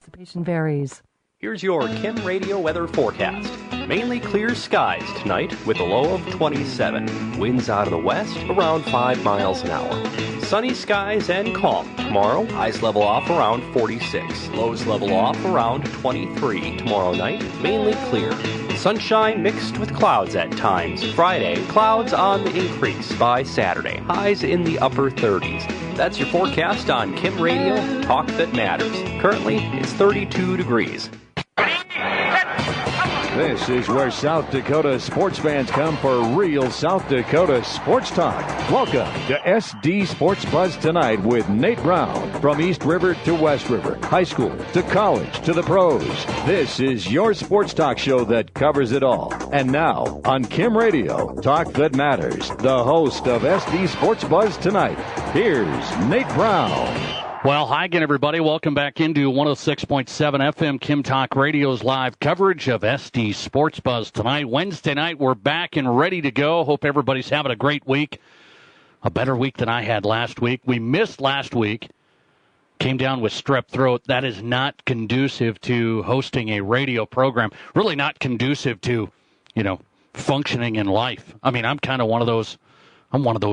Precipitation varies. Here's your Kim Radio weather forecast. Mainly clear skies tonight with a low of 27. Winds out of the west around 5 miles an hour. Sunny skies and calm tomorrow. Highs level off around 46. Lows level off around 23. Tomorrow night, mainly clear. Sunshine mixed with clouds at times. Friday, clouds on the increase by Saturday. Highs in the upper 30s. That's your forecast on Kim Radio, Talk That Matters. Currently, it's 32 degrees. This is where South Dakota sports fans come for real South Dakota sports talk. Welcome to SD Sports Buzz Tonight with Nate Brown. From East River to West River, high school to college to the pros. This is your sports talk show that covers it all. And now, on Kim Radio, Talk That Matters, the host of SD Sports Buzz Tonight, here's Nate Brown. Well, hi again, everybody. Welcome back into 106.7 FM Kim Talk Radio's live coverage of SD Sports Buzz tonight. Wednesday night, we're back and ready to go. Hope everybody's having a great week, a better week than I had last week. We missed last week, came down with strep throat. That is not conducive to hosting a radio program, really not conducive to, functioning in life. I mean, I'm kind of one of those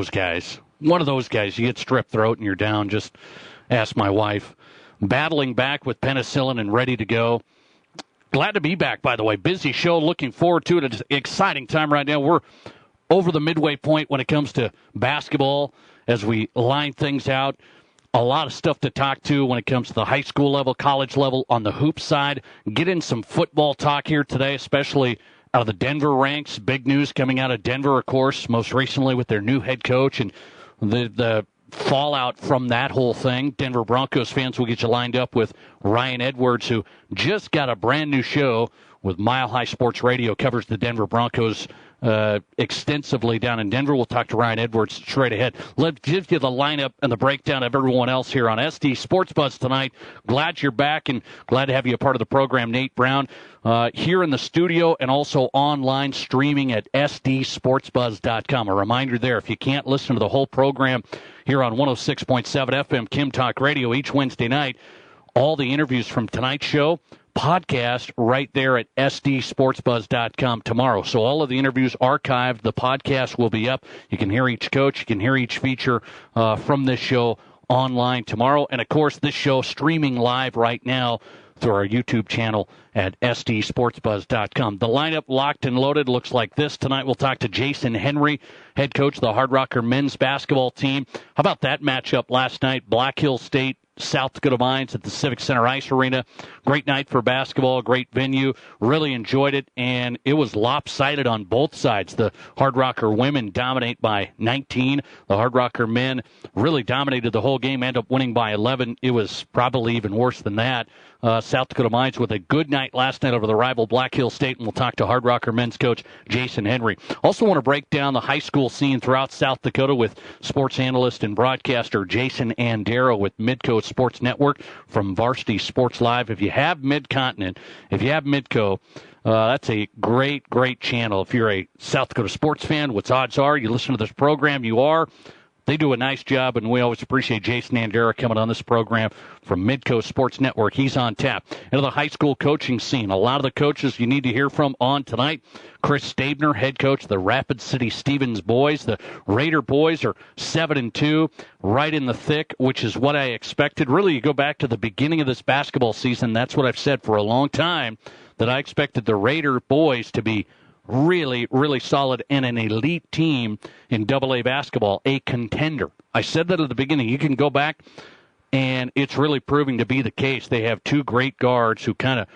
guys. One of those guys. You get strep throat and you're down, just ask my wife. Battling back with penicillin and ready to go. Glad to be back, by the way. Busy show. Looking forward to it. It's an exciting time right now. We're over the midway point when it comes to basketball as we line things out. A lot of stuff to talk to when it comes to the high school level, college level, on the hoop side. Get in some football talk here today, especially out of the Denver ranks. Big news coming out of Denver, of course, most recently with their new head coach and the fallout from that whole thing. Denver Broncos fans will get you lined up with Ryan Edwards, who just got a brand new show with Mile High Sports Radio, covers the Denver Broncos extensively down in Denver. We'll talk to Ryan Edwards straight ahead. Let's give you the lineup and the breakdown of everyone else here on SD Sports Buzz tonight. Glad you're back and glad to have you a part of the program. Nate Brown here in the studio and also online streaming at sdsportsbuzz.com. A reminder there, if you can't listen to the whole program here on 106.7 FM Kim Talk Radio each Wednesday night, all the interviews from tonight's show podcast right there at sdsportsbuzz.com tomorrow. So all of the interviews archived. The podcast will be up. You can hear each coach. You can hear each feature from this show online tomorrow. And, of course, this show streaming live right now through our YouTube channel at sdsportsbuzz.com. The lineup locked and loaded looks like this. Tonight we'll talk to Jason Henry, head coach of the Hard Rocker men's basketball team. How about that matchup last night? Black Hill State, South Dakota Mines at the Civic Center Ice Arena. Great night for basketball, great venue. Really enjoyed it, and it was lopsided on both sides. The Hard Rocker women dominate by 19. The Hard Rocker men really dominated the whole game, ended up winning by 11. It was probably even worse than that. South Dakota Mines with a good night last night over the rival Black Hill State, and we'll talk to Hard Rocker men's coach Jason Henry. Also want to break down the high school scene throughout South Dakota with sports analyst and broadcaster Jason Andero with Midco Sports Network from Varsity Sports Live. If you have Mid-Continent, if you have Midco, that's a great, great channel. If you're a South Dakota sports fan, what's odds are you listen to this program, you are. They do a nice job, and we always appreciate Jason Andera coming on this program from Midco Sports Network. He's on tap. Into the high school coaching scene, a lot of the coaches you need to hear from on tonight. Chris Stabner, head coach of the Rapid City Stevens boys. The Raider boys are 7-2, right in the thick, which is what I expected. Really, you go back to the beginning of this basketball season, that's what I've said for a long time, that I expected the Raider boys to be really, really solid and an elite team in AA basketball, a contender. I said that at the beginning. You can go back, and it's really proving to be the case. They have two great guards who kind of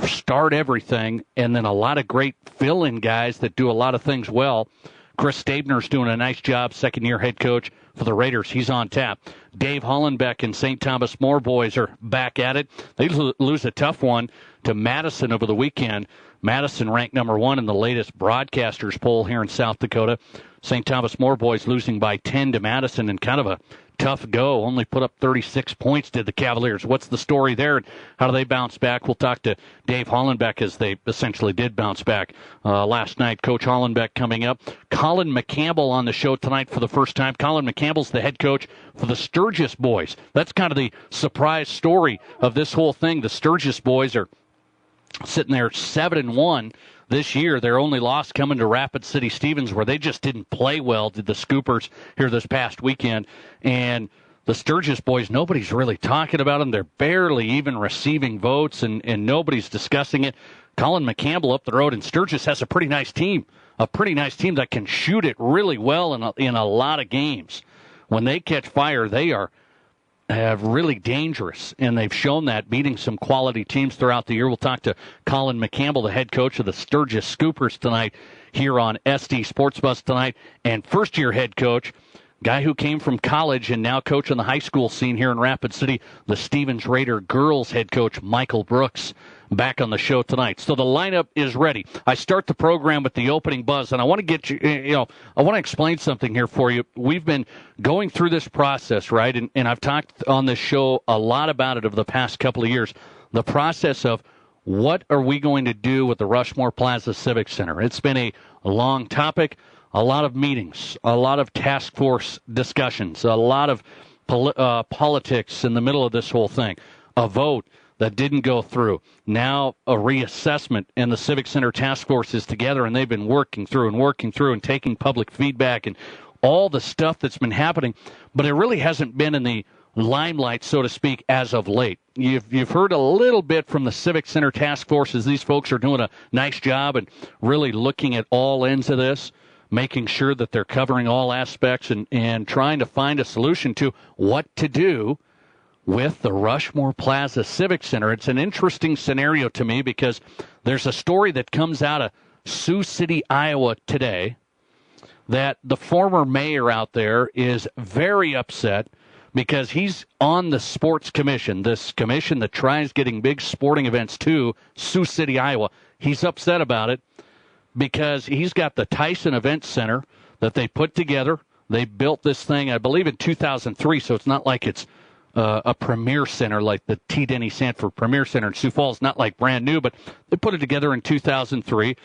start everything, and then a lot of great fill-in guys that do a lot of things well. Chris Stabner's doing a nice job, second-year head coach for the Raiders. He's on tap. Dave Hollenbeck and St. Thomas More boys are back at it. They lose a tough one to Madison over the weekend. Madison ranked number 1 in the latest broadcasters poll here in South Dakota. St. Thomas More boys losing by 10 to Madison in kind of a tough go. Only put up 36 points, did the Cavaliers. What's the story there? How do they bounce back? We'll talk to Dave Hollenbeck, as they essentially did bounce back last night. Coach Hollenbeck coming up. Colin McCampbell on the show tonight for the first time. Colin McCampbell's the head coach for the Sturgis boys. That's kind of the surprise story of this whole thing. The Sturgis boys are sitting there 7-1 this year. Their only loss coming to Rapid City Stevens, where they just didn't play well, did the Scoopers here this past weekend. And the Sturgis boys, nobody's really talking about them. They're barely even receiving votes, and nobody's discussing it. Colin McCampbell up the road, and Sturgis has a pretty nice team that can shoot it really well in a lot of games. When they catch fire, they are really dangerous, and they've shown that, beating some quality teams throughout the year. We'll talk to Colin McCampbell, the head coach of the Sturgis Scoopers, tonight here on SD Sports Buzz tonight. And first-year head coach, guy who came from college and now coach on the high school scene here in Rapid City, the Stevens Raider girls head coach, Michael Brooks, back on the show tonight. So the lineup is ready. I start the program with the opening buzz, and I want to get I want to explain something here for you. We've been going through this process, right? And I've talked on this show a lot about it over the past couple of years. The process of what are we going to do with the Rushmore Plaza Civic Center? It's been a long topic, a lot of meetings, a lot of task force discussions, a lot of politics in the middle of this whole thing, a vote that didn't go through. Now a reassessment, and the Civic Center Task Force is together, and they've been working through and taking public feedback and all the stuff that's been happening, but it really hasn't been in the limelight, so to speak, as of late. You've heard a little bit from the Civic Center Task Force, as these folks are doing a nice job and really looking at all ends of this, making sure that they're covering all aspects and trying to find a solution to what to do with the Rushmore Plaza Civic Center. It's an interesting scenario to me because there's a story that comes out of Sioux City, Iowa today, that the former mayor out there is very upset because he's on the sports commission, this commission that tries getting big sporting events to Sioux City, Iowa. He's upset about it because he's got the Tyson Event Center that they put together. They built this thing, I believe, in 2003, so it's not like it's a premier center like the T. Denny Sanford Premier Center in Sioux Falls, not like brand new, but they put it together in 2003.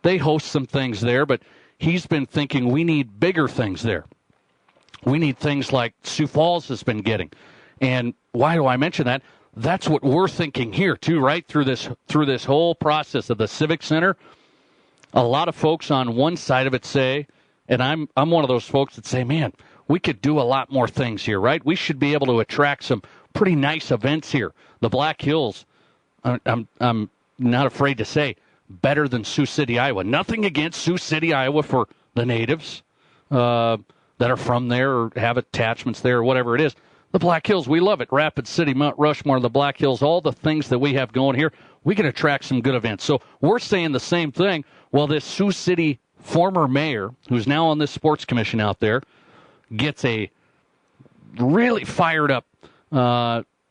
They host some things there, but he's been thinking we need bigger things there. We need things like Sioux Falls has been getting. And why do I mention that? That's what we're thinking here too, right? Through this whole process of the Civic Center. A lot of folks on one side of it say, and I'm one of those folks that say, man, we could do a lot more things here, right? We should be able to attract some pretty nice events here. The Black Hills, I'm not afraid to say, better than Sioux City, Iowa. Nothing against Sioux City, Iowa for the natives that are from there or have attachments there or whatever it is. The Black Hills, we love it. Rapid City, Mount Rushmore, the Black Hills, all the things that we have going here, we can attract some good events. So we're saying the same thing. Well, this Sioux City former mayor, who's now on this sports commission out there, gets a really fired up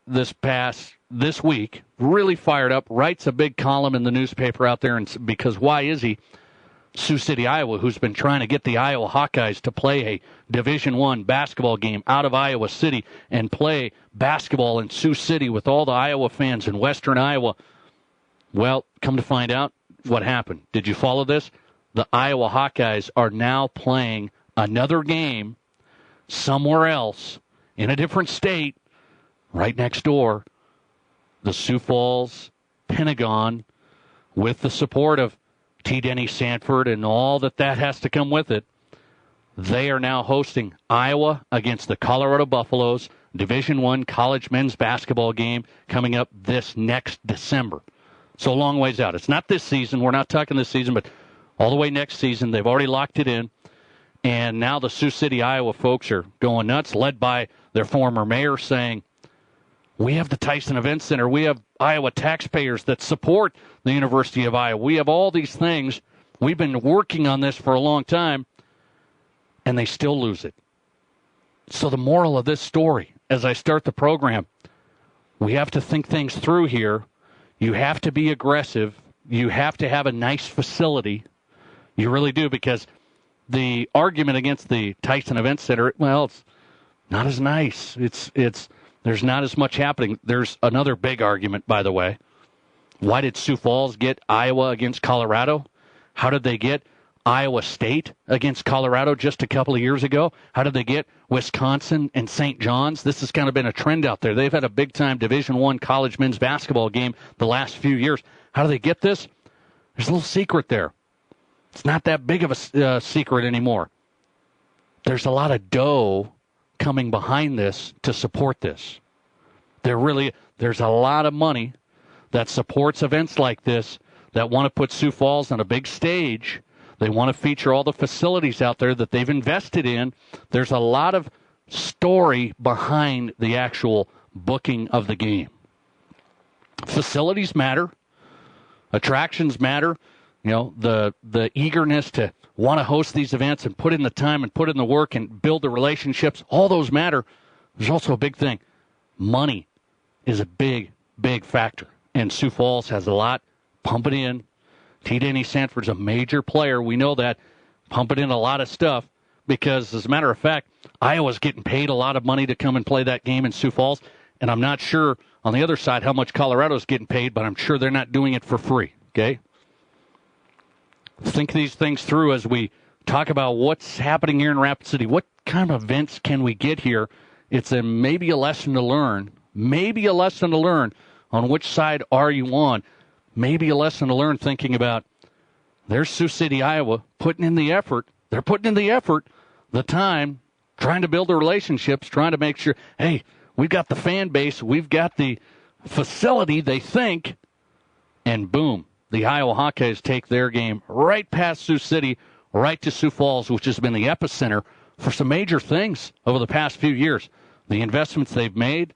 this week, really fired up, writes a big column in the newspaper out there, and because why is he? Sioux City, Iowa, who's been trying to get the Iowa Hawkeyes to play a Division I basketball game out of Iowa City and play basketball in Sioux City with all the Iowa fans in western Iowa. Well, come to find out what happened. Did you follow this? The Iowa Hawkeyes are now playing another game somewhere else in a different state right next door, the Sioux Falls Pentagon, with the support of T. Denny Sanford and all that has to come with it. They are now hosting Iowa against the Colorado Buffaloes, Division I college men's basketball game coming up this next December. So a long ways out. It's not this season. We're not talking this season, but all the way next season. They've already locked it in. And now the Sioux City, Iowa folks are going nuts, led by their former mayor saying, we have the Tyson Event Center. We have Iowa taxpayers that support the University of Iowa. We have all these things. We've been working on this for a long time, and they still lose it. So the moral of this story, as I start the program, we have to think things through here. You have to be aggressive. You have to have a nice facility. You really do, because the argument against the Tyson Event Center, well, it's not as nice. There's not as much happening. There's another big argument, by the way. Why did Sioux Falls get Iowa against Colorado? How did they get Iowa State against Colorado just a couple of years ago? How did they get Wisconsin and St. John's? This has kind of been a trend out there. They've had a big-time Division I college men's basketball game the last few years. How do they get this? There's a little secret there. It's not that big of a secret anymore. There's a lot of dough coming behind this to support this. There's a lot of money that supports events like this that want to put Sioux Falls on a big stage. They want to feature all the facilities out there that they've invested in. There's a lot of story behind the actual booking of the game. Facilities matter. Attractions matter. You know, the eagerness to want to host these events and put in the time and put in the work and build the relationships, all those matter. There's also a big thing. Money is a big, big factor. And Sioux Falls has a lot pumping in. T. Denny Sanford's a major player. We know that. Pumping in a lot of stuff because, as a matter of fact, Iowa's getting paid a lot of money to come and play that game in Sioux Falls. And I'm not sure on the other side how much Colorado's getting paid, but I'm sure they're not doing it for free. Okay? Think these things through as we talk about what's happening here in Rapid City. What kind of events can we get here? It's maybe a lesson to learn. Maybe a lesson to learn on which side are you on. Maybe a lesson to learn thinking about there's Sioux City, Iowa, putting in the effort. They're putting in the effort, the time, trying to build the relationships, trying to make sure, hey, we've got the fan base, we've got the facility, they think, and boom, the Iowa Hawkeyes take their game right past Sioux City, right to Sioux Falls, which has been the epicenter for some major things over the past few years. The investments they've made,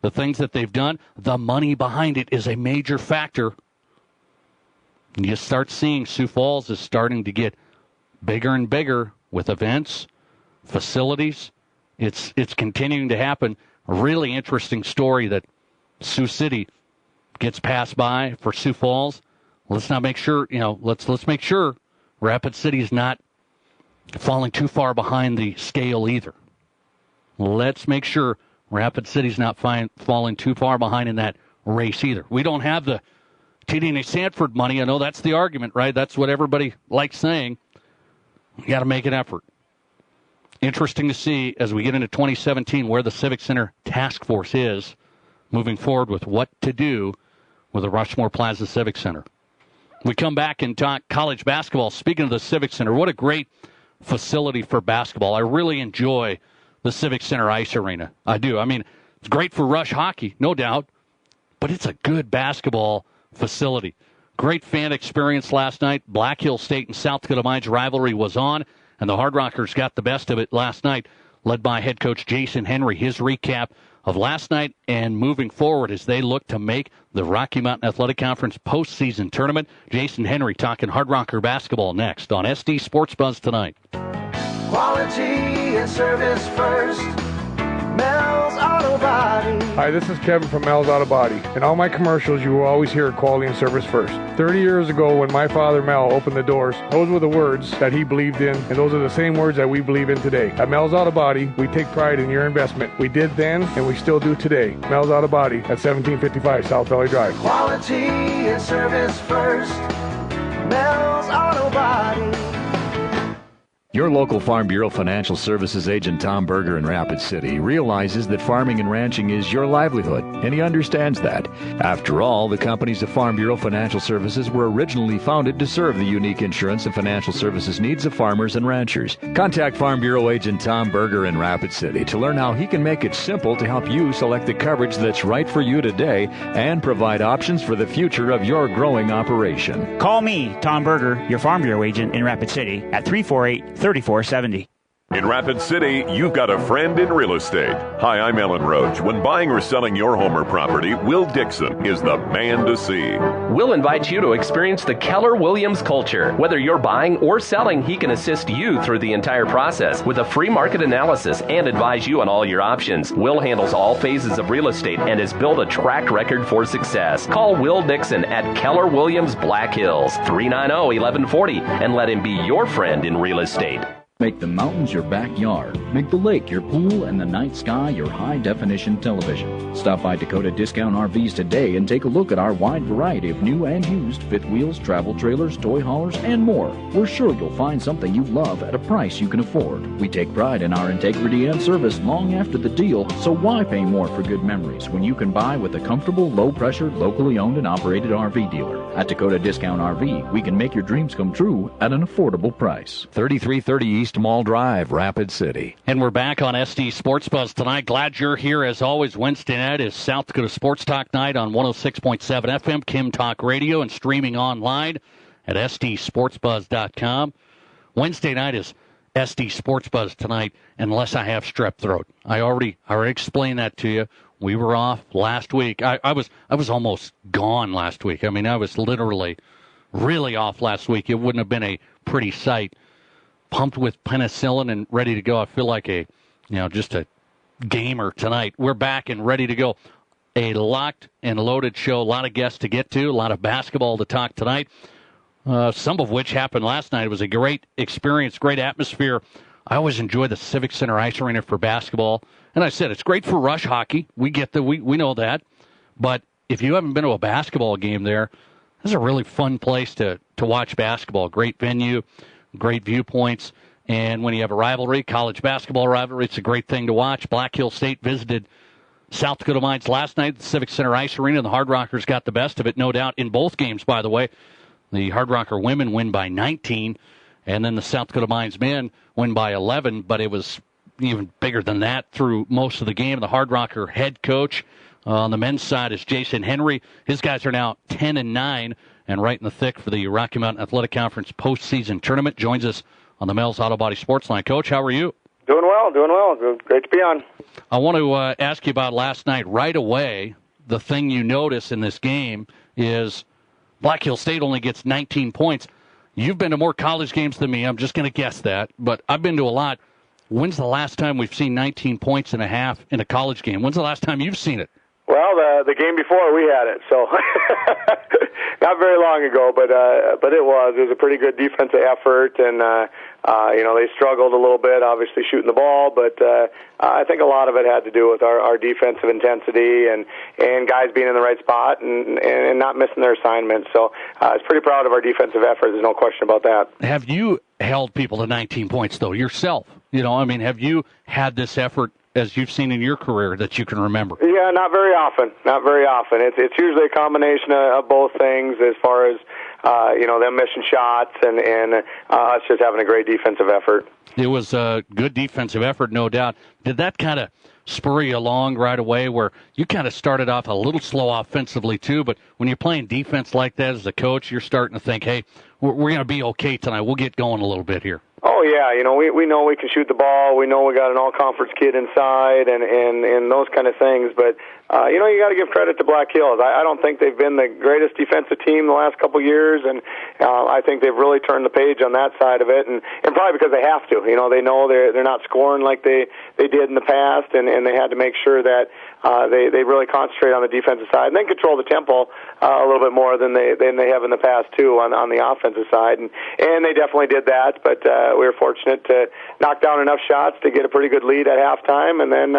the things that they've done, the money behind it is a major factor. And you start seeing Sioux Falls is starting to get bigger and bigger with events, facilities. It's continuing to happen. A really interesting story that Sioux City gets passed by for Sioux Falls. Let's not make sure, let's make sure Rapid City is not falling too far behind the scale either. Let's make sure Rapid City's not falling too far behind in that race either. We don't have the T.D. Sanford money. I know that's the argument, right? That's what everybody likes saying. You got to make an effort. Interesting to see as we get into 2017 where the Civic Center task force is moving forward with what to do with the Rushmore Plaza Civic Center. We come back and talk college basketball. Speaking of the Civic Center, what a great facility for basketball. I really enjoy the Civic Center Ice Arena. I do. I mean, it's great for rush hockey, no doubt, but it's a good basketball facility. Great fan experience last night. Black Hill State and South Dakota Mines rivalry was on, and the Hard Rockers got the best of it last night, led by head coach Jason Henry. His recap of last night and moving forward as they look to make the Rocky Mountain Athletic Conference postseason tournament. Jason Henry talking Hard Rocker basketball next on SD Sports Buzz tonight. Quality and service first. Mel's Auto Body. Hi, this is Kevin from Mel's Auto Body. In all my commercials, you will always hear quality and service first. 30 years ago, when my father Mel opened the doors, those were the words that he believed in, and those are the same words that we believe in today. At Mel's Auto Body, we take pride in your investment. We did then, and we still do today. Mel's Auto Body at 1755 South Valley Drive. Quality and service first. Mel's Auto Body. Your local Farm Bureau Financial Services agent Tom Berger in Rapid City realizes that farming and ranching is your livelihood, and he understands that. After all, the companies of Farm Bureau Financial Services were originally founded to serve the unique insurance and financial services needs of farmers and ranchers. Contact Farm Bureau agent Tom Berger in Rapid City to learn how he can make it simple to help you select the coverage that's right for you today and provide options for the future of your growing operation. Call me, Tom Berger, your Farm Bureau agent in Rapid City at 348-3470. In Rapid City, you've got a friend in real estate. Hi, I'm Ellen Roach. When buying or selling your home or property, Will Dixon is the man to see. Will invites you to experience the Keller Williams culture. Whether you're buying or selling, he can assist you through the entire process with a free market analysis and advise you on all your options. Will handles all phases of real estate and has built a track record for success. Call Will Dixon at Keller Williams Black Hills, 390-1140, and let him be your friend in real estate. Make the mountains your backyard. Make the lake your pool and the night sky your high-definition television. Stop by Dakota Discount RVs today and take a look at our wide variety of new and used fifth wheels, travel trailers, toy haulers, and more. We're sure you'll find something you love at a price you can afford. We take pride in our integrity and service long after the deal, so why pay more for good memories when you can buy with a comfortable, low-pressure, locally owned and operated RV dealer? At Dakota Discount RV, we can make your dreams come true at an affordable price. 3330 East Mall Drive, Rapid City. And we're back on SD Sports Buzz tonight. Glad you're here. As always, Wednesday night is South Dakota Sports Talk Night on 106.7 FM, Kim Talk Radio, and streaming online at sdsportsbuzz.com. Wednesday night is SD Sports Buzz tonight, unless I have strep throat. I already explained that to you. We were off last week. I was almost gone last week. I mean, I was literally really off last week. It wouldn't have been a pretty sight. Pumped with penicillin and ready to go. I feel like just a gamer tonight. We're back and ready to go. A locked and loaded show. A lot of guests to get to. A lot of basketball to talk tonight. Some of which happened last night. It was a great experience, great atmosphere. I always enjoy the Civic Center Ice Arena for basketball. And I said it's great for rush hockey. We know that. But if you haven't been to a basketball game there, this is a really fun place to watch basketball. Great venue. Great viewpoints, and when you have a rivalry, college basketball rivalry, it's a great thing to watch. Black Hill State visited South Dakota Mines last night at the Civic Center Ice Arena. The Hard Rockers got the best of it, no doubt, in both games, by the way. The Hard Rocker women win by 19, and then the South Dakota Mines men win by 11, but it was even bigger than that through most of the game. The Hard Rocker head coach on the men's side is Jason Henry. His guys are now 10-9. And right in the thick for the Rocky Mountain Athletic Conference postseason tournament. Joins us on the Mel's Auto Body Sports Line. Coach, how are you? Doing well. Great to be on. I want to ask you about last night. Right away, the thing you notice in this game is Black Hill State only gets 19 points. You've been to more college games than me. I'm just going to guess that. But I've been to a lot. When's the last time we've seen 19 points and a half in a college game? When's the last time you've seen it? Well, the game before we had it, so not very long ago, but it was a pretty good defensive effort, and they struggled a little bit, obviously shooting the ball, but I think a lot of it had to do with our defensive intensity and guys being in the right spot and not missing their assignments. So I was pretty proud of our defensive effort. There's no question about that. Have you held people to 19 points though yourself? Have you had this effort as you've seen in your career that you can remember? Yeah, not very often. It's usually a combination of both things as far as, them missing shots and us just having a great defensive effort. It was a good defensive effort, no doubt. Did that kind of spur you along right away where you kind of started off a little slow offensively too, but when you're playing defense like that as a coach, you're starting to think, hey, we're going to be okay tonight. We'll get going a little bit here. Oh, yeah, we know we can shoot the ball. We know we got an all-conference kid inside and those kind of things. But, you got to give credit to Black Hills. I don't think they've been the greatest defensive team the last couple of years, and I think they've really turned the page on that side of it, and probably because they have to. They know they're not scoring like they did in the past, and they had to make sure that they really concentrate on the defensive side and then control the tempo a little bit more than they have in the past, too, on the offensive side. And they definitely did that, but we were fortunate to knock down enough shots to get a pretty good lead at halftime and then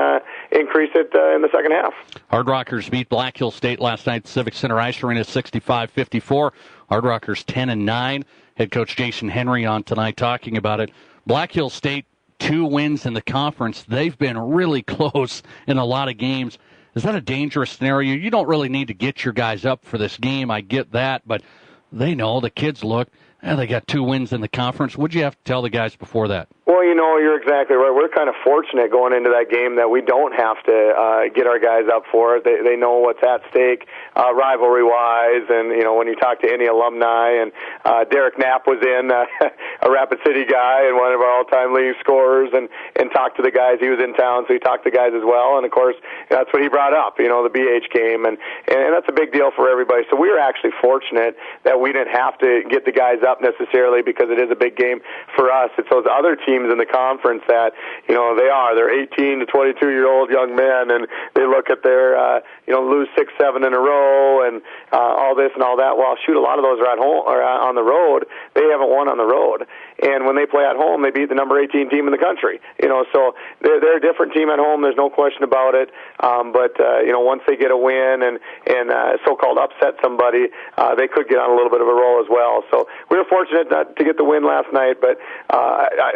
increase it in the second half. Hard Rockers beat Black Hill State last night at Civic Center Ice Arena 65-54. Hard Rockers 10-9. Head coach Jason Henry on tonight talking about it. Black Hill State, 2 wins in the conference. They've been really close in a lot of games. Is that a dangerous scenario? You don't really need to get your guys up for this game. I get that, but they know, the kids look, they got 2 wins in the conference. What'd you have to tell the guys before that? Well, you're exactly right. We're kind of fortunate going into that game that we don't have to get our guys up for it. They know what's at stake rivalry-wise, and, when you talk to any alumni, and Derek Knapp was in, a Rapid City guy and one of our all-time leading scorers, and talked to the guys. He was in town, so he talked to guys as well, and, of course, that's what he brought up, the BH game, and that's a big deal for everybody. So we were actually fortunate that we didn't have to get the guys up necessarily because it is a big game for us. It's those other teams in the conference that, they're 18 to 22-year-old young men, and they look at their, lose 6-7 in a row and all this and all that. Well, shoot, a lot of those are at home or on the road. They haven't won on the road. and when they play at home, they beat the number 18 team in the country. So they're a different team at home. There's no question about it. But once they get a win and so-called upset somebody, they could get on a little bit of a roll as well. So we were fortunate to get the win last night, but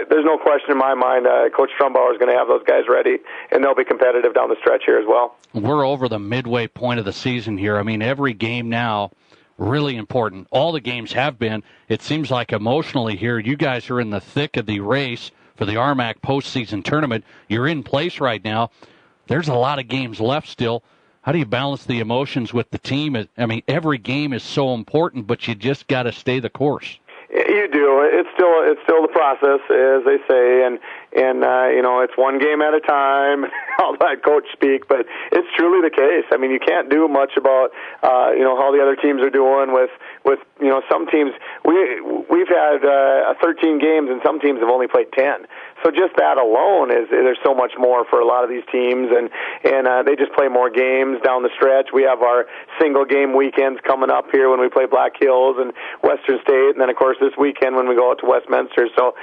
there's no question in my mind Coach Trumbauer is going to have those guys ready, and they'll be competitive down the stretch here as well. We're over the midway point of the season here. I mean, every game now really important. All the games have been. It seems like emotionally here, you guys are in the thick of the race for the RMAC postseason tournament. You're in place right now. There's a lot of games left still. How do you balance the emotions with the team? I mean, every game is so important, but you just got to stay the course. You do. It's still the process, as they say, and it's one game at a time. All that coach speak, but it's truly the case. I mean, you can't do much about how the other teams are doing with some teams. We've had 13 games, and some teams have only played 10. So just that alone there's so much more for a lot of these teams, and they just play more games down the stretch. We have our single game weekends coming up here when we play Black Hills and Western State, and then of course this weekend when we go out to Westminster. So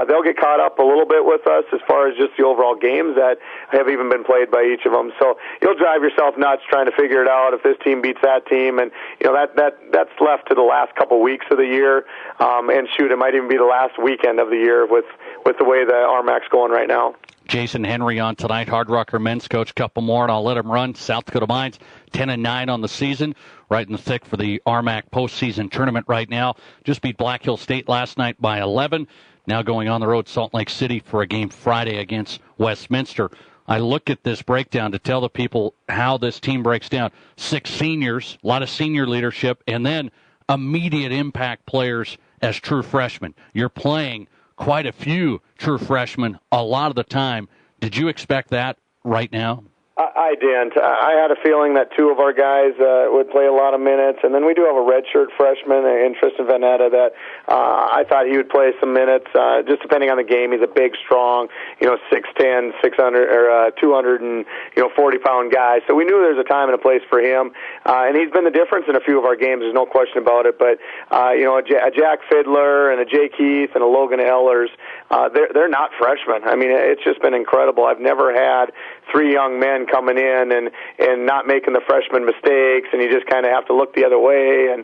they'll get caught up a little bit with us as far as just the overall games that have even been played by each of them. So you'll drive yourself nuts trying to figure it out if this team beats that team, and that's left to the last couple weeks of the year. And shoot, it might even be the last weekend of the year with the way the RMAC's going right now. Jason Henry on tonight, Hard Rocker men's coach. Couple more, and I'll let him run. South Dakota Mines 10-9 on the season, right in the thick for the RMAC postseason tournament right now. Just beat Black Hill State last night by 11. Now going on the road, Salt Lake City for a game Friday against Westminster. I look at this breakdown to tell the people how this team breaks down. 6 seniors, a lot of senior leadership, and then immediate impact players as true freshmen. You're playing quite a few true freshmen a lot of the time. Did you expect that right now? I didn't. I had a feeling that 2 of our guys would play a lot of minutes, and then we do have a redshirt freshman in Tristan Vanetta that I thought he would play some minutes. Just depending on the game, he's a big, strong, 6'10", 600 or 240-pound guy. So we knew there was a time and a place for him, and he's been the difference in a few of our games. There's no question about it. But a Jack Fiddler and a Jay Keith and a Logan Ehlers, they're not freshmen. I mean, it's just been incredible. I've never had 3 young men coming in and not making the freshman mistakes, and you just kind of have to look the other way and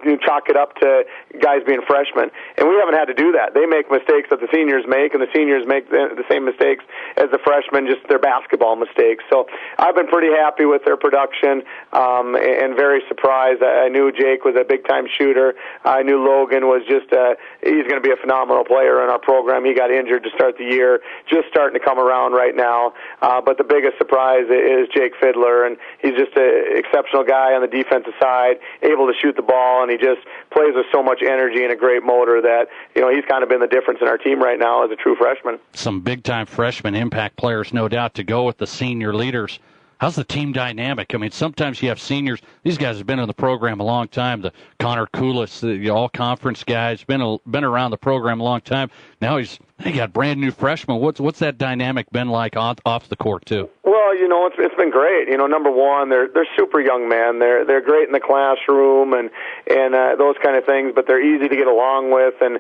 you chalk it up to guys being freshmen. And we haven't had to do that. They make mistakes that the seniors make, and the seniors make the same mistakes as the freshmen, just their basketball mistakes. So I've been pretty happy with their production and very surprised. I knew Jake was a big-time shooter. I knew Logan was he's going to be a phenomenal player in our program. He got injured to start the year, just starting to come around right now. But the biggest surprise is Jake Fiddler, and he's just an exceptional guy on the defensive side, able to shoot the ball, and he just plays with so much energy and a great motor that, he's kind of been the difference in our team right now as a true freshman. Some big-time freshman impact players, no doubt, to go with the senior leaders. How's the team dynamic? I mean, sometimes you have seniors. These guys have been in the program a long time. The Connor Koulis, the all-conference guys, been around the program a long time. Now they got brand-new freshmen. What's that dynamic been like off the court, too? Well, it's been great. Number one, they're super young men. They're great in the classroom and those kind of things, but they're easy to get along with. And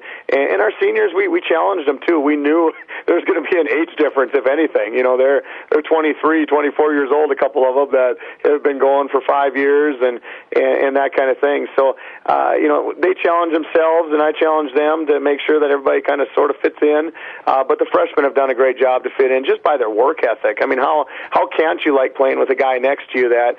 our seniors, we challenged them too. We knew there was going to be an age difference, if anything. They're 23, 24 years old, a couple of them that have been going for 5 years and that kind of thing. So they challenge themselves, and I challenge them to make sure that everybody kind of sort of fits in. But the freshmen have done a great job to fit in just by their work ethic. I mean, how can't you like playing with a guy next to you that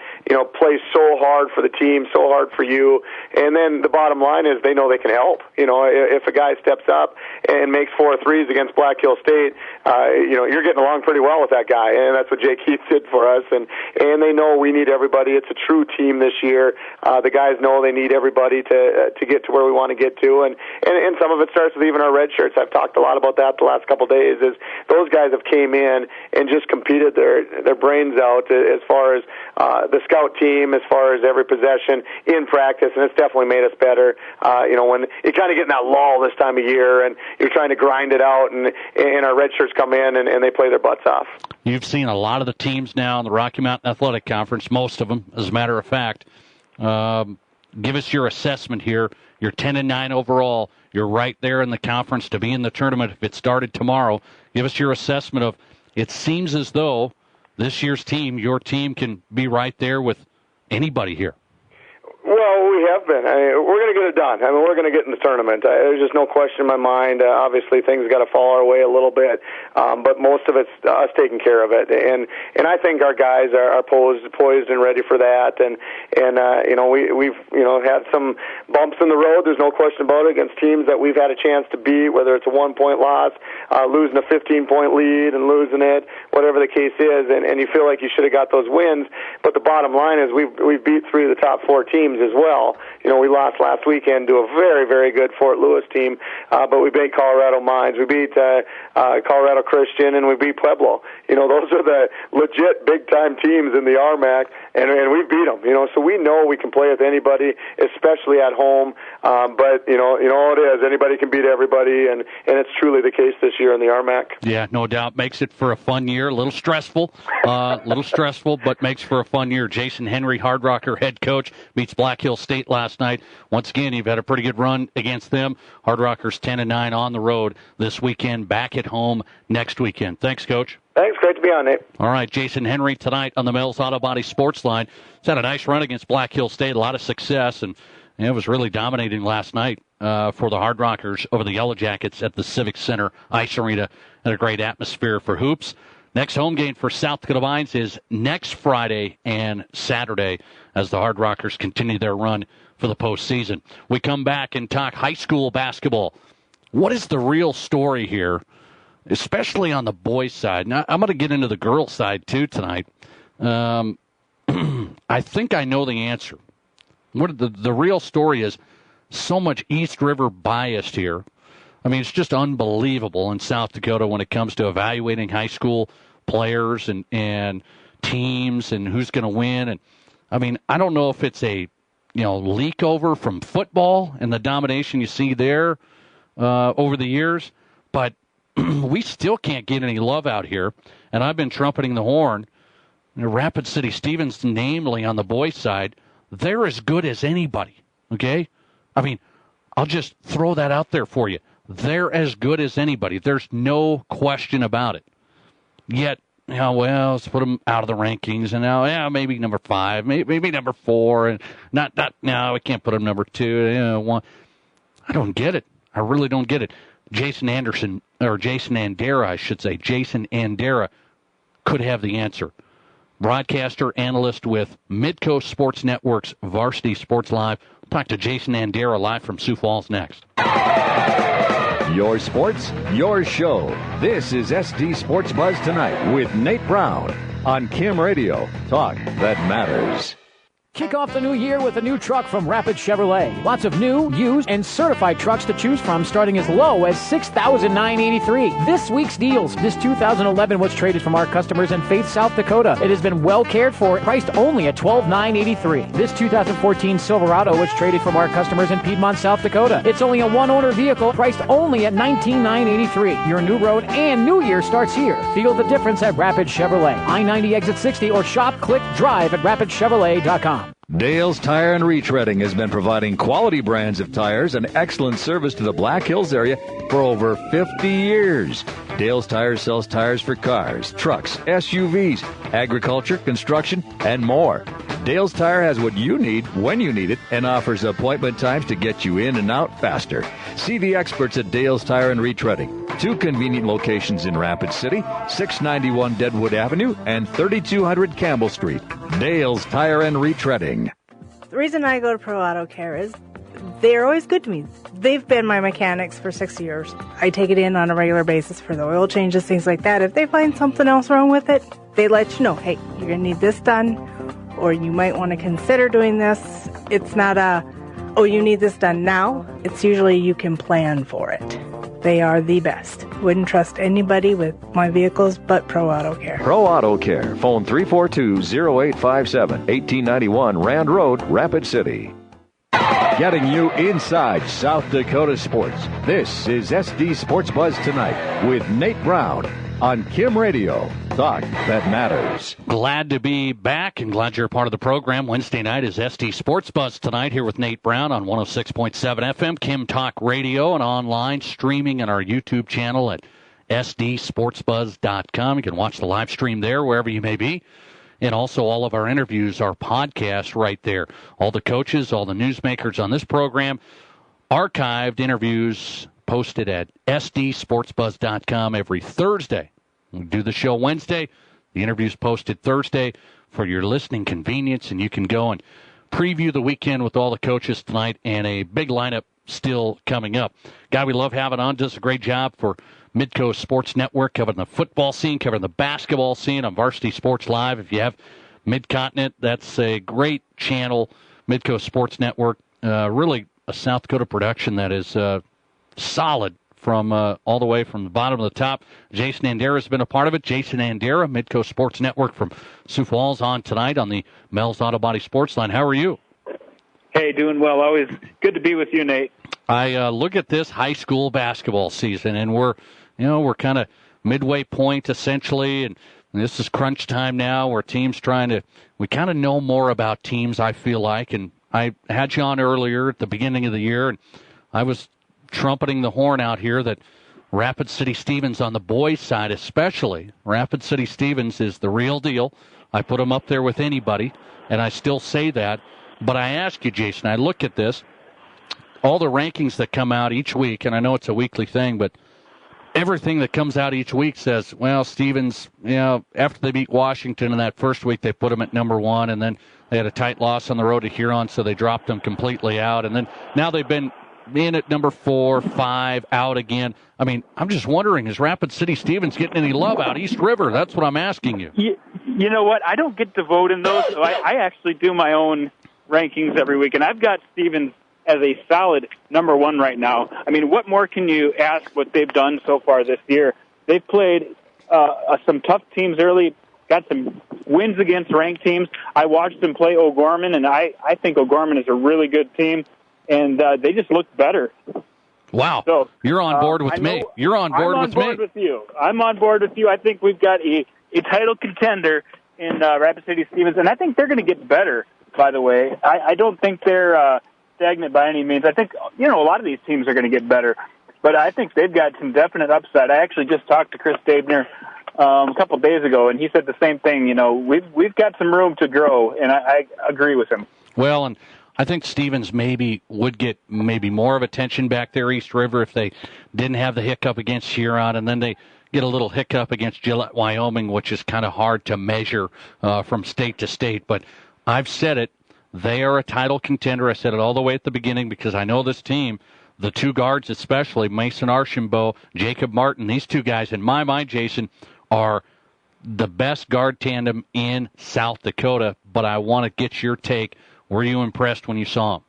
plays so hard for the team, so hard for you? And then the bottom line is they know they can help. If a guy steps up and makes 4 threes against Black Hill State, you're getting along pretty well with that guy, and that's what Jay Keith did for us. And they know we need everybody. It's a true team this year. The guys know they need everybody to get to where we want to get to, and some of it starts with even our red shirts. I've talked a lot about that the last couple of days. Is those guys have came in and just competed their brains out as far as the scout team, as far as every possession in practice, and it's definitely made us better. When you kind of get in that lull this time of year and you're trying to grind it out, and our red shirts come in and they play their butts off. You've seen a lot of the teams now in the Rocky Mountain Athletic Conference, most of them, as a matter of fact. give us your assessment here. You're 10-9 overall. You're right there in the conference to be in the tournament if it started tomorrow. Give us your assessment of, it seems as though this year's team, your team, can be right there with anybody here. Well, we have been. We're going to get it done. We're going to get in the tournament. There's just no question in my mind. Obviously, things got to fall our way a little bit, but most of it's us taking care of it. And I think our guys are poised and ready for that. And we've had some bumps in the road. There's no question about it against teams that we've had a chance to beat, whether it's a 1-point loss, losing a 15-point lead and losing it, whatever the case is. And you feel like you should have got those wins. But the bottom line is we've beat 3 of the top 4 teams as well. We lost last weekend to a very, very good Fort Lewis team, but we beat Colorado Mines, we beat Colorado Christian, and we beat Pueblo. Those are the legit big-time teams in the RMAC, and we beat them. So we know we can play with anybody, especially at home. But you know it is. Anybody can beat everybody, and it's truly the case this year in the RMAC. Yeah, no doubt. Makes it for a fun year. A little stressful, but makes for a fun year. Jason Henry, Hard Rocker head coach, meets Black Hill State last night. Once again, you've had a pretty good run against them. Hard Rockers 10-9 on the road this weekend, back at home next weekend. Thanks, Coach. Thanks. Great to be on, Nate. All right, Jason Henry tonight on the Mills Auto Body Sports Line. He's had a nice run against Black Hill State, a lot of success, and it was really dominating last night for the Hard Rockers over the Yellow Jackets at the Civic Center Ice Arena, and a great atmosphere for hoops. Next home game for South Dakota Mines is next Friday and Saturday as the Hard Rockers continue their run for the postseason. We come back and talk high school basketball. What is the real story here, especially on the boys' side? Now, I'm going to get into the girls' side, too, tonight. I think I know the answer. What the real story is, so much East River biased here. I mean, it's just unbelievable in South Dakota when it comes to evaluating high school players and teams and who's going to win. And I mean, I don't know if it's a leak over from football and the domination you see there over the years, but we still can't get any love out here. And I've been trumpeting the horn. Rapid City Stevens, namely on the boys' side, they're as good as anybody. Okay, I mean, I'll just throw that out there for you. They're as good as anybody. There's no question about it. Yet, let's put them out of the rankings, and now, maybe number 5, maybe number 4, and no, we can't put them number 2, 1. I don't get it. I really don't get it. Jason Andera could have the answer. Broadcaster, analyst with Midcoast Sports Network's Varsity Sports Live. We'll talk to Jason Andera live from Sioux Falls next. Your sports, your show. This is SD Sports Buzz Tonight with Nate Brown on Kim Radio. Talk that matters. Kick off the new year with a new truck from Rapid Chevrolet. Lots of new, used, and certified trucks to choose from starting as low as $6,983. This week's deals. This 2011 was traded from our customers in Faith, South Dakota. It has been well cared for, priced only at $12,983. This 2014 Silverado was traded from our customers in Piedmont, South Dakota. It's only a one-owner vehicle, priced only at $19,983. Your new road and new year starts here. Feel the difference at Rapid Chevrolet. I-90 exit 60 or shop, click, drive at rapidchevrolet.com. Dale's Tire and Retreading has been providing quality brands of tires and excellent service to the Black Hills area for over 50 years. Dale's Tires sells tires for cars, trucks, SUVs, agriculture, construction, and more. Dale's Tire has what you need when you need it and offers appointment times to get you in and out faster. See the experts at Dale's Tire and Retreading. 2 convenient locations in Rapid City, 691 Deadwood Avenue and 3200 Campbell Street. Dale's Tire and Retreading. The reason I go to Pro Auto Care is they're always good to me. They've been my mechanics for 6 years. I take it in on a regular basis for the oil changes, things like that. If they find something else wrong with it, they let you know, hey, you're going to need this done, or you might want to consider doing this. It's not you need this done now. It's usually you can plan for it. They are the best. Wouldn't trust anybody with my vehicles but Pro Auto Care. Pro Auto Care. Phone 342-0857, 1891 Rand Road, Rapid City. Getting you inside South Dakota sports. This is SD Sports Buzz Tonight with Nate Brown on Kim Radio. Talk that matters. Glad to be back and glad you're a part of the program. Wednesday night is SD Sports Buzz tonight here with Nate Brown on 106.7 FM, Kim Talk Radio, and online streaming on our YouTube channel at sdsportsbuzz.com. You can watch the live stream there wherever you may be. And also all of our interviews are podcast right there. All the coaches, all the newsmakers on this program, archived interviews posted at sdsportsbuzz.com every Thursday. We do the show Wednesday. The interview's posted Thursday for your listening convenience, and you can go and preview the weekend with all the coaches tonight and a big lineup still coming up. Guy we love having on, does a great job for Midcoast Sports Network, covering the football scene, covering the basketball scene on Varsity Sports Live. If you have Mid-Continent, that's a great channel, Midcoast Sports Network. Really a South Dakota production that is solid from all the way from the bottom to the top. Jason Andera has been a part of it. Jason Andera, Midcoast Sports Network from Sioux Falls, on tonight on the Mel's Auto Body Sports Line. How are you? Hey, doing well. Always good to be with you, Nate. I look at this high school basketball season, and we're kind of midway point essentially, and this is crunch time now where we kind of know more about teams, I feel like, and I had you on earlier at the beginning of the year, and I was trumpeting the horn out here that Rapid City Stevens on the boys' side especially, Rapid City Stevens is the real deal. I put them up there with anybody, and I still say that. But I ask you, Jason, I look at this, all the rankings that come out each week, and I know it's a weekly thing, but everything that comes out each week says, well, Stevens, after they beat Washington in that first week, they put them at number 1, and then they had a tight loss on the road to Huron, so they dropped them completely out. And then now they've been in at number 4, 5, out again. I mean, I'm just wondering, is Rapid City Stevens getting any love out East River? That's what I'm asking you. You know what? I don't get to vote in those. So I actually do my own rankings every week, and I've got Stevens as a solid number 1 right now. I mean, what more can you ask what they've done so far this year? They've played some tough teams early, got some wins against ranked teams. I watched them play O'Gorman, and I think O'Gorman is a really good team, and they just look better. Wow. So, you're on board with me. You're on board with me. I'm on board with you. I'm on board with you. I think we've got a title contender in Rapid City Stevens, and I think they're going to get better, by the way. I don't think they're stagnant by any means. I think, a lot of these teams are going to get better, but I think they've got some definite upside. I actually just talked to Chris Stabner a couple of days ago, and he said the same thing. We've got some room to grow, and I agree with him. Well, and I think Stevens would get more of attention back there, East River, if they didn't have the hiccup against Huron, and then they get a little hiccup against Gillette, Wyoming, which is kind of hard to measure from state to state. But I've said it. They are a title contender. I said it all the way at the beginning because I know this team, the two guards especially, Mason Archambault, Jacob Martin, these two guys, in my mind, Jason, are the best guard tandem in South Dakota. But I want to get your take. Were you impressed when you saw them?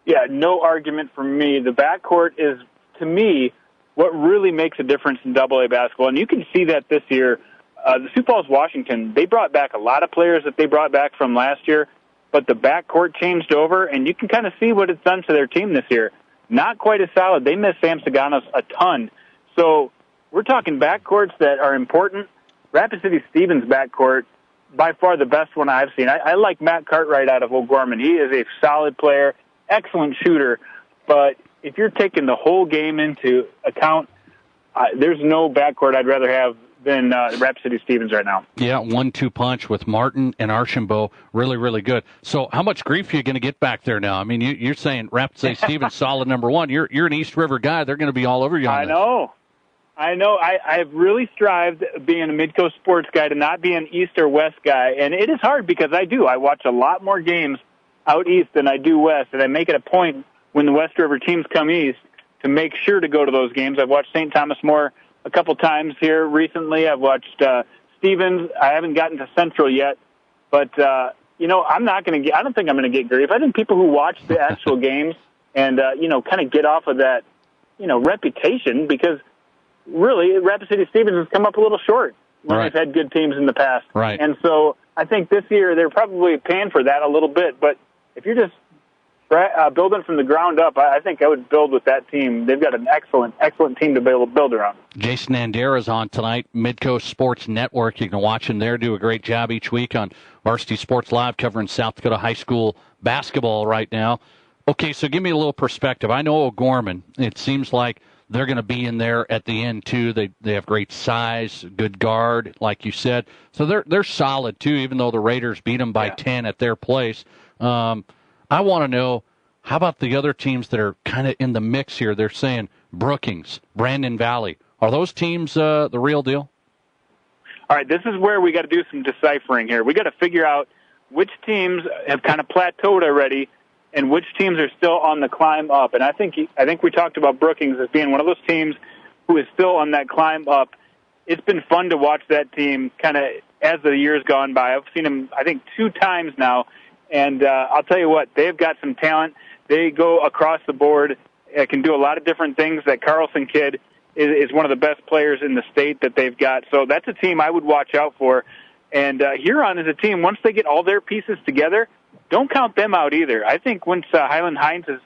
Yeah, no argument from me. The backcourt is, to me, what really makes a difference in AA basketball. And you can see that this year. The Sioux Falls, Washington, they brought back a lot of players that they brought back from last year. But the backcourt changed over, and you can kind of see what it's done to their team this year. Not quite as solid. They miss Sam Saganos a ton. So we're talking backcourts that are important. Rapid City Stevens backcourt, by far the best one I've seen. I like Matt Cartwright out of O'Gorman. He is a solid player, excellent shooter. But if you're taking the whole game into account, there's no backcourt I'd rather have than Rapid City Stevens right now. Yeah, 1-2 punch with Martin and Archambault. Really, really good. So how much grief are you going to get back there now? I mean, you're saying Rapid City Stevens solid number 1. You're an East River guy. They're going to be all over you on this. I know. I've really strived, being a Midcoast sports guy, to not be an East or West guy. And it is hard because I watch a lot more games out East than I do West. And I make it a point when the West River teams come East to make sure to go to those games. I've watched St. Thomas more a couple times here recently. I've watched Stevens. I haven't gotten to Central yet. But, I'm not going to get – I don't think I'm going to get grief. I think people who watch the actual games and, kind of get off of that, reputation, because – really, Rapid City Stevens has come up a little short when they've had good teams in the past. Right. And so I think this year they're probably paying for that a little bit. But if you're just building from the ground up, I think I would build with that team. They've got an excellent team to be able to build around. Jason Andera is on tonight, Midcoast Sports Network. You can watch him there, do a great job each week on Varsity Sports Live, covering South Dakota high school basketball right now. Okay, so give me a little perspective. I know O'Gorman. It seems like they're going to be in there at the end, too. They have great size, good guard, like you said. So they're solid, too, even though the Raiders beat them by 10 at their place. I want to know, how about the other teams that are kind of in the mix here? They're saying Brookings, Brandon Valley. Are those teams the real deal? All right, this is where we got to do some deciphering here. We got to figure out which teams have kind of plateaued already and which teams are still on the climb up. And I think we talked about Brookings as being one of those teams who is still on that climb up. It's been fun to watch that team kind of as the years gone by. I've seen them, I think, 2 times now. And I'll tell you what, they've got some talent. They go across the board, can do a lot of different things. That Carlson kid is one of the best players in the state that they've got. So that's a team I would watch out for. And Huron is a team, once they get all their pieces together, don't count them out either. I think once Highland Hines is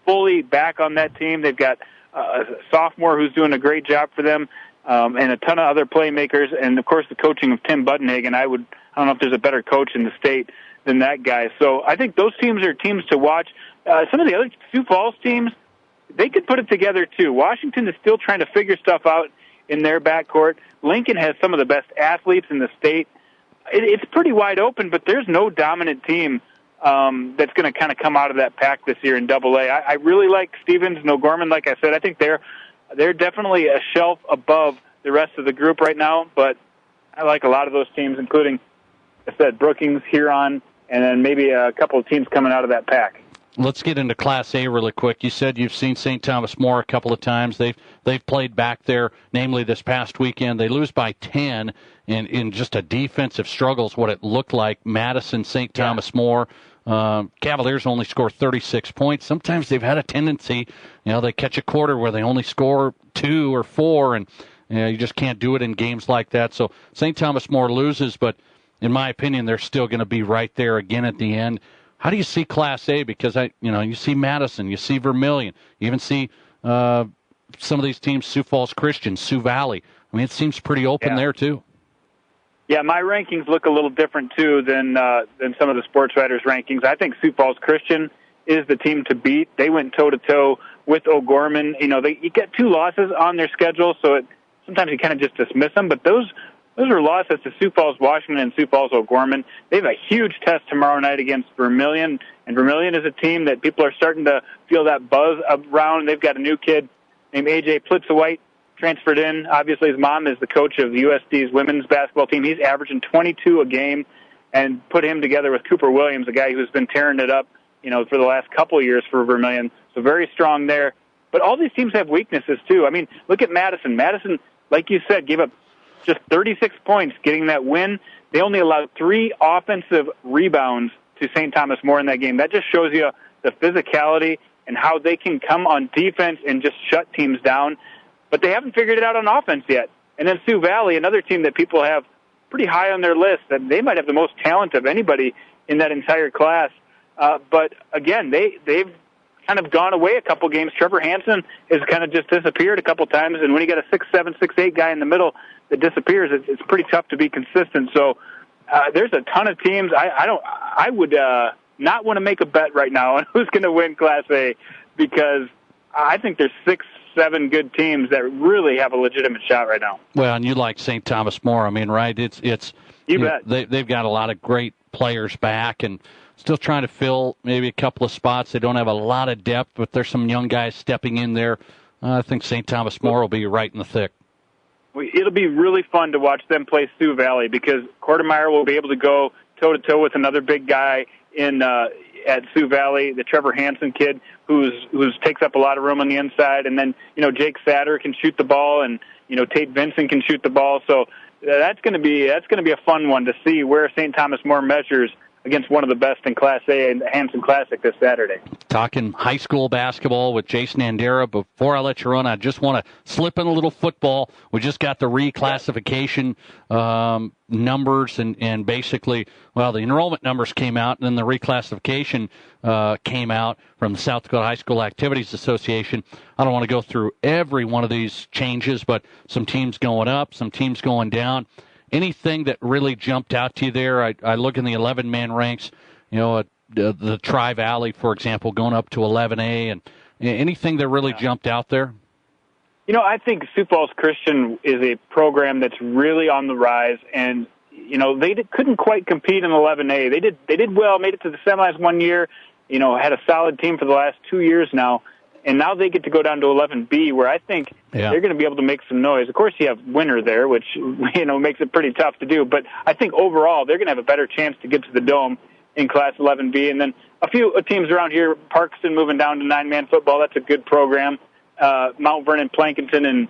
fully back on that team, they've got a sophomore who's doing a great job for them, and a ton of other playmakers, and, of course, the coaching of Tim Buttenhagen. I don't know if there's a better coach in the state than that guy. So I think those teams are teams to watch. Some of the other Sioux Falls teams, they could put it together, too. Washington is still trying to figure stuff out in their backcourt. Lincoln has some of the best athletes in the state. It's pretty wide open, but there's no dominant team that's going to kind of come out of that pack this year in AA. I really like Stevens and O'Gorman. Like I said, I think they're definitely a shelf above the rest of the group right now, but I like a lot of those teams, including, I said, Brookings, Huron, and then maybe a couple of teams coming out of that pack. Let's get into Class A really quick. You said you've seen St. Thomas More a couple of times. They've played back there, namely this past weekend. They lose by 10 in just a defensive struggle is what it looked like. Madison, St. Thomas More. Cavaliers only score 36 points. Sometimes they've had a tendency, they catch a quarter where they only score 2 or 4, and you just can't do it in games like that. So St. Thomas More loses, but in my opinion, they're still going to be right there again at the end. How do you see Class A? Because you see Madison, you see Vermilion, you even see some of these teams, Sioux Falls Christian, Sioux Valley. I mean, it seems pretty open there too. Yeah, my rankings look a little different too than some of the sports writers' rankings. I think Sioux Falls Christian is the team to beat. They went toe to toe with O'Gorman. You get 2 losses on their schedule, so sometimes you kind of just dismiss them. But those are losses to Sioux Falls Washington and Sioux Falls O'Gorman. They have a huge test tomorrow night against Vermilion, and Vermilion is a team that people are starting to feel that buzz around. They've got a new kid named A.J. Plitzawhite transferred in. Obviously, his mom is the coach of the USD's women's basketball team. He's averaging 22 a game, and put him together with Cooper Williams, a guy who's been tearing it up, for the last couple of years for Vermilion. So very strong there. But all these teams have weaknesses, too. I mean, look at Madison. Madison, like you said, gave up just 36 points getting that win. They only allowed 3 offensive rebounds to St. Thomas More in that game. That just shows you the physicality and how they can come on defense and just shut teams down. But they haven't figured it out on offense yet. And then Sioux Valley, another team that people have pretty high on their list, that they might have the most talent of anybody in that entire class. But, again, they've kind of gone away a couple games. Trevor Hansen has kind of just disappeared a couple times, and when you got a 6'7", 6'8" guy in the middle that disappears, it's pretty tough to be consistent. So there's a ton of teams. I would not want to make a bet right now on who's going to win Class A, because I think there's 6-7 good teams that really have a legitimate shot right now. Well, and you like St. Thomas More. I mean, right? You bet. They've got a lot of great players back and still trying to fill maybe a couple of spots. They don't have a lot of depth, but there's some young guys stepping in there. I think St. Thomas More will be right in the thick. It'll be really fun to watch them play Sioux Valley, because Quartermeyer will be able to go toe-to-toe with another big guy at Sioux Valley, the Trevor Hansen kid, who's takes up a lot of room on the inside, and then Jake Satter can shoot the ball, and Tate Vincent can shoot the ball. So that's going to be a fun one to see where St. Thomas More measures against one of the best in Class A in the Hanson Classic this Saturday. Talking high school basketball with Jason Andera. Before I let you run, I just want to slip in a little football. We just got the reclassification numbers, and basically, well, the enrollment numbers came out, and then the reclassification came out from the South Dakota High School Activities Association. I don't want to go through every one of these changes, but some teams going up, some teams going down. Anything that really jumped out to you there? I look in the 11-man ranks, the Tri-Valley, for example, going up to 11A, and anything that really jumped out there? I think Sioux Falls Christian is a program that's really on the rise, and they couldn't quite compete in 11A. They did well, made it to the semis one year. Had a solid team for the last 2 years now, and now they get to go down to 11B, where I think they're going to be able to make some noise. Of course, you have Winter there, which makes it pretty tough to do. But I think overall they're going to have a better chance to get to the Dome in Class 11B. And then a few teams around here, Parkston moving down to 9-man football. That's a good program. Mount Vernon, Plankinton, and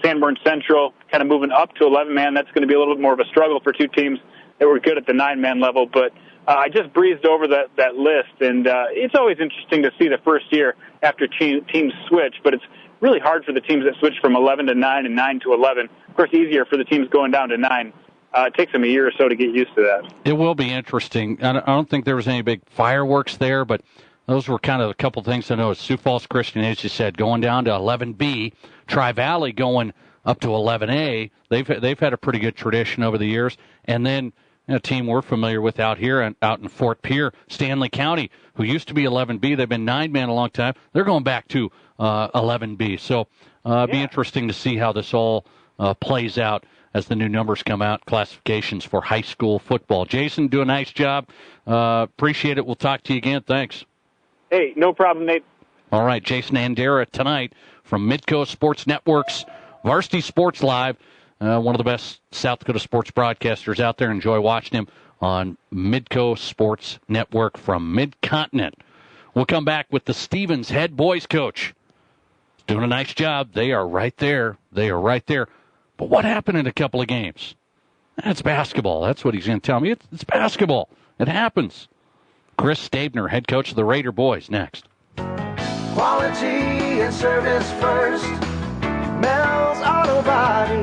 Sanborn Central kind of moving up to 11-man. That's going to be a little bit more of a struggle for two teams that were good at the 9-man level. But I just breezed over that list, and it's always interesting to see the first year after teams switch, but it's really hard for the teams that switch from 11 to 9 and 9 to 11. Of course, easier for the teams going down to 9. It takes them a year or so to get used to that. It will be interesting. I don't think there was any big fireworks there, but those were kind of a couple things I know. Sioux Falls Christian, as you said, going down to 11B, Tri-Valley going up to 11A. They've had a pretty good tradition over the years, and then a team we're familiar with out here, out in Fort Pierre, Stanley County, who used to be 11B. They've been 9-man a long time. They're going back to 11B. So it'd be interesting to see how this all plays out as the new numbers come out, classifications for high school football. Jason, do a nice job. Appreciate it. We'll talk to you again. Thanks. Hey, no problem, Nate. All right, Jason Andera tonight from Midco Sports Network's Varsity Sports Live. One of the best South Dakota sports broadcasters out there. Enjoy watching him on Midco Sports Network from Mid-Continent. We'll come back with the Stevens head boys coach. He's doing a nice job. They are right there. But what happened in a couple of games? That's basketball. That's what he's going to tell me. It's basketball. It happens. Chris Stabner, head coach of the Raider boys, next. Quality and service first. Mel's Auto Body.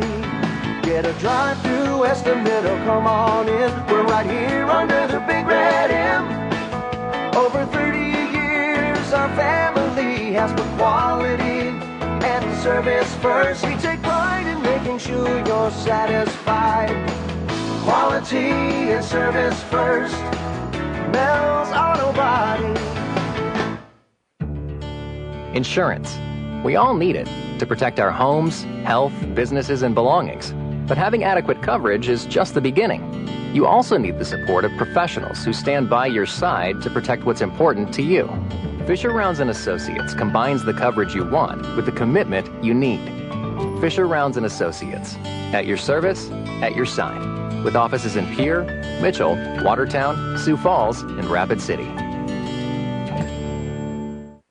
Get a drive-through estimate or come on in. We're right here under the big red M. Over 30 years, our family has put quality and service first. We take pride in making sure you're satisfied. Quality and service first. Mel's Auto Body. Insurance. We all need it to protect our homes, health, businesses, and belongings. But having adequate coverage is just the beginning. You also need the support of professionals who stand by your side to protect what's important to you. Fisher Rounds & Associates combines the coverage you want with the commitment you need. Fisher Rounds & Associates. At your service, at your side. With offices in Pierre, Mitchell, Watertown, Sioux Falls, and Rapid City.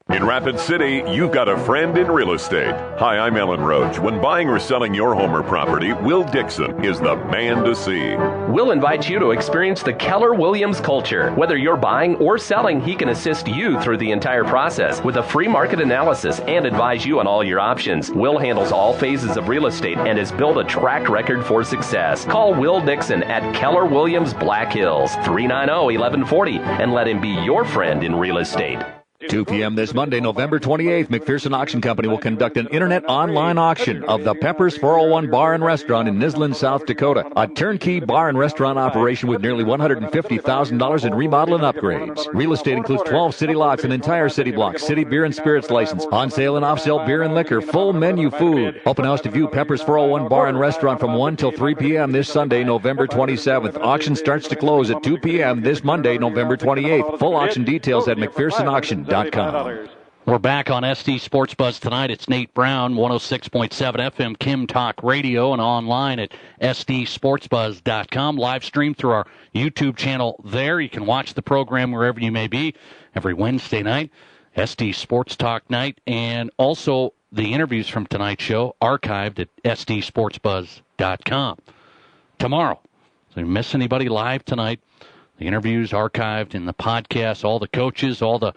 In Rapid City, you've got a friend in real estate. Hi, I'm Ellen Roach. When buying or selling your home or property, Will Dixon is the man to see. Will invites you to experience the Keller Williams culture. Whether you're buying or selling, he can assist you through the entire process with a free market analysis and advise you on all your options. Will handles all phases of real estate and has built a track record for success. Call Will Dixon at Keller Williams Black Hills, 390-1140, and let him be your friend in real estate. 2 p.m. this Monday, November 28th, McPherson Auction Company will conduct an internet online auction of the Peppers 401 Bar and Restaurant in Nisland, South Dakota. A turnkey bar and restaurant operation with nearly $150,000 in remodel and upgrades. Real estate includes 12 city lots, an entire city block, city beer and spirits license, on sale and off sale beer and liquor, full menu food. Open house to view Peppers 401 Bar and Restaurant from 1 till 3 p.m. this Sunday, November 27th. Auction starts to close at 2 p.m. this Monday, November 28th. Full auction details at McPhersonAuction.com. We're back on SD Sports Buzz tonight. It's Nate Brown, 106.7 FM Kim Talk Radio, and online at SDSportsBuzz.com. Live stream through our YouTube channel there. You can watch the program wherever you may be every Wednesday night, SD Sports Talk Night, and also the interviews from tonight's show archived at SDSportsBuzz.com. Tomorrow, so you miss anybody live tonight, The interviews archived in the podcast, all the coaches, all the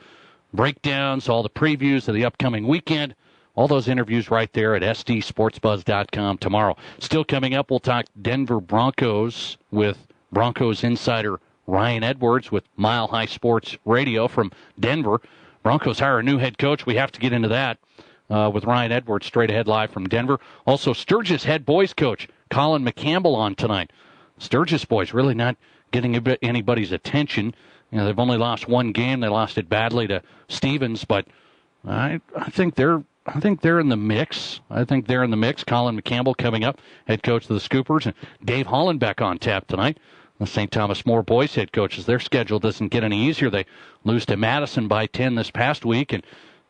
breakdowns, all the previews of the upcoming weekend. All those interviews right there at sdsportsbuzz.com tomorrow. Still coming up, we'll talk Denver Broncos with Broncos insider Ryan Edwards with Mile High Sports Radio from Denver. Broncos hire a new head coach. We have to get into that with Ryan Edwards straight ahead live from Denver. Also, Sturgis head boys coach Colin McCampbell on tonight. Sturgis boys really not getting anybody's attention. You know, they've only lost one game. They lost it badly to Stevens, but I think they're in the mix. Colin McCampbell coming up, head coach of the Scoopers, and Dave Hollenbeck on tap tonight. The St. Thomas More boys head coaches. Their schedule doesn't get any easier. They lose to Madison by 10 this past week, and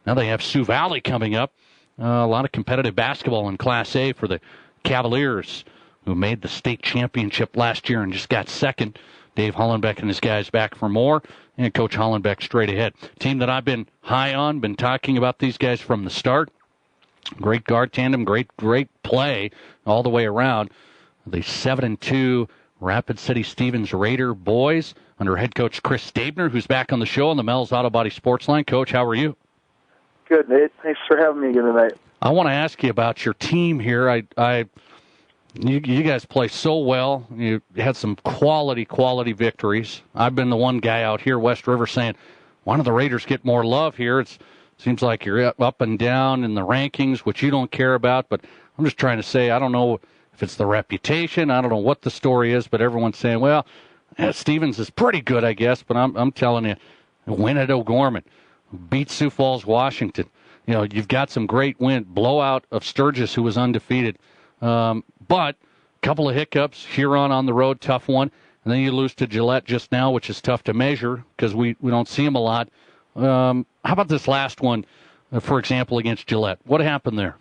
now they have Sioux Valley coming up. A lot of competitive basketball in Class A for the Cavaliers, who made the state championship last year and just got second. Dave Hollenbeck and his guys back for more, and Coach Hollenbeck straight ahead. Team that I've been high on, been talking about these guys from the start. Great guard tandem, great play all the way around. The 7-2 Rapid City Stevens Raider boys under head coach Chris Stabner, who's back on the show on the Mel's Auto Body Sports Line. Coach, how are you? Good, Nate. Thanks for having me again tonight. I want to ask you about your team here. You guys play so well. You had some quality victories. I've been the one guy out here, West River, saying, why don't the Raiders get more love here? It seems like you're up and down in the rankings, which you don't care about, but I'm just trying to say, I don't know if it's the reputation. I don't know what the story is, but everyone's saying, well, Stevens is pretty good, I guess, but I'm telling you, win at O'Gorman, beat Sioux Falls, Washington. You know, you've got some great win, blowout of Sturgis, who was undefeated. But a couple of hiccups, Huron on the road, tough one, and then you lose to Gillette just now, which is tough to measure because we don't see them a lot. How about this last one, for example, against Gillette? What happened there?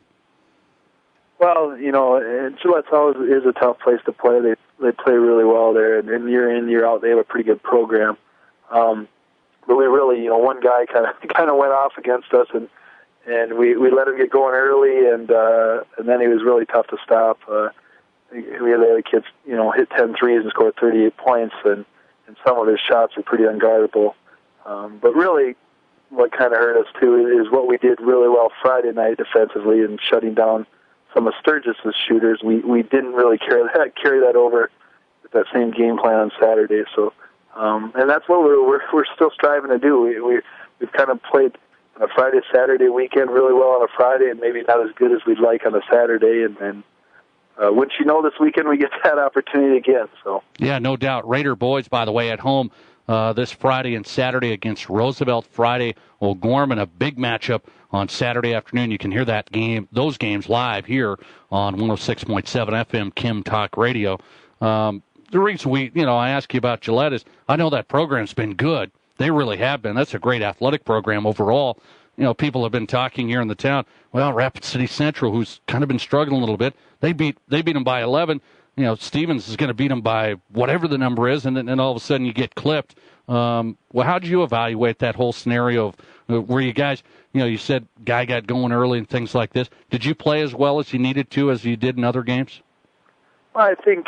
Well, you know, Gillette's always is a tough place to play. They play really well there, and year in, year out, they have a pretty good program. But we really, you know, one guy kind of went off against us, and we let him get going early, and then he was really tough to stop. We had the other kids, you know, hit 10 threes and scored 38 points, and some of his shots were pretty unguardable. But really, what kind of hurt us, too, is what we did really well Friday night defensively and shutting down some of Sturgis' shooters. We didn't really carry that over with that same game plan on Saturday. So, and that's what we're still striving to do. We've kind of played on a Friday, Saturday weekend really well on a Friday, and maybe not as good as we'd like on a Saturday. And wouldn't you know, this weekend we get that opportunity again. So yeah, no doubt. Raider boys, by the way, at home this Friday and Saturday against Roosevelt. Friday, O'Gorman, a big matchup on Saturday afternoon. You can hear those games live here on 106.7 FM Kim Talk Radio. The reason I ask you about Gillette is I know that program's been good. They really have been. That's a great athletic program overall. You know, people have been talking here in the town. Well, Rapid City Central, who's kind of been struggling a little bit, they beat them by 11. You know, Stevens is going to beat them by whatever the number is, and then all of a sudden you get clipped. Well, how did you evaluate that whole scenario of where you guys, you know, you said guy got going early and things like this. Did you play as well as you needed to as you did in other games? Well, I think,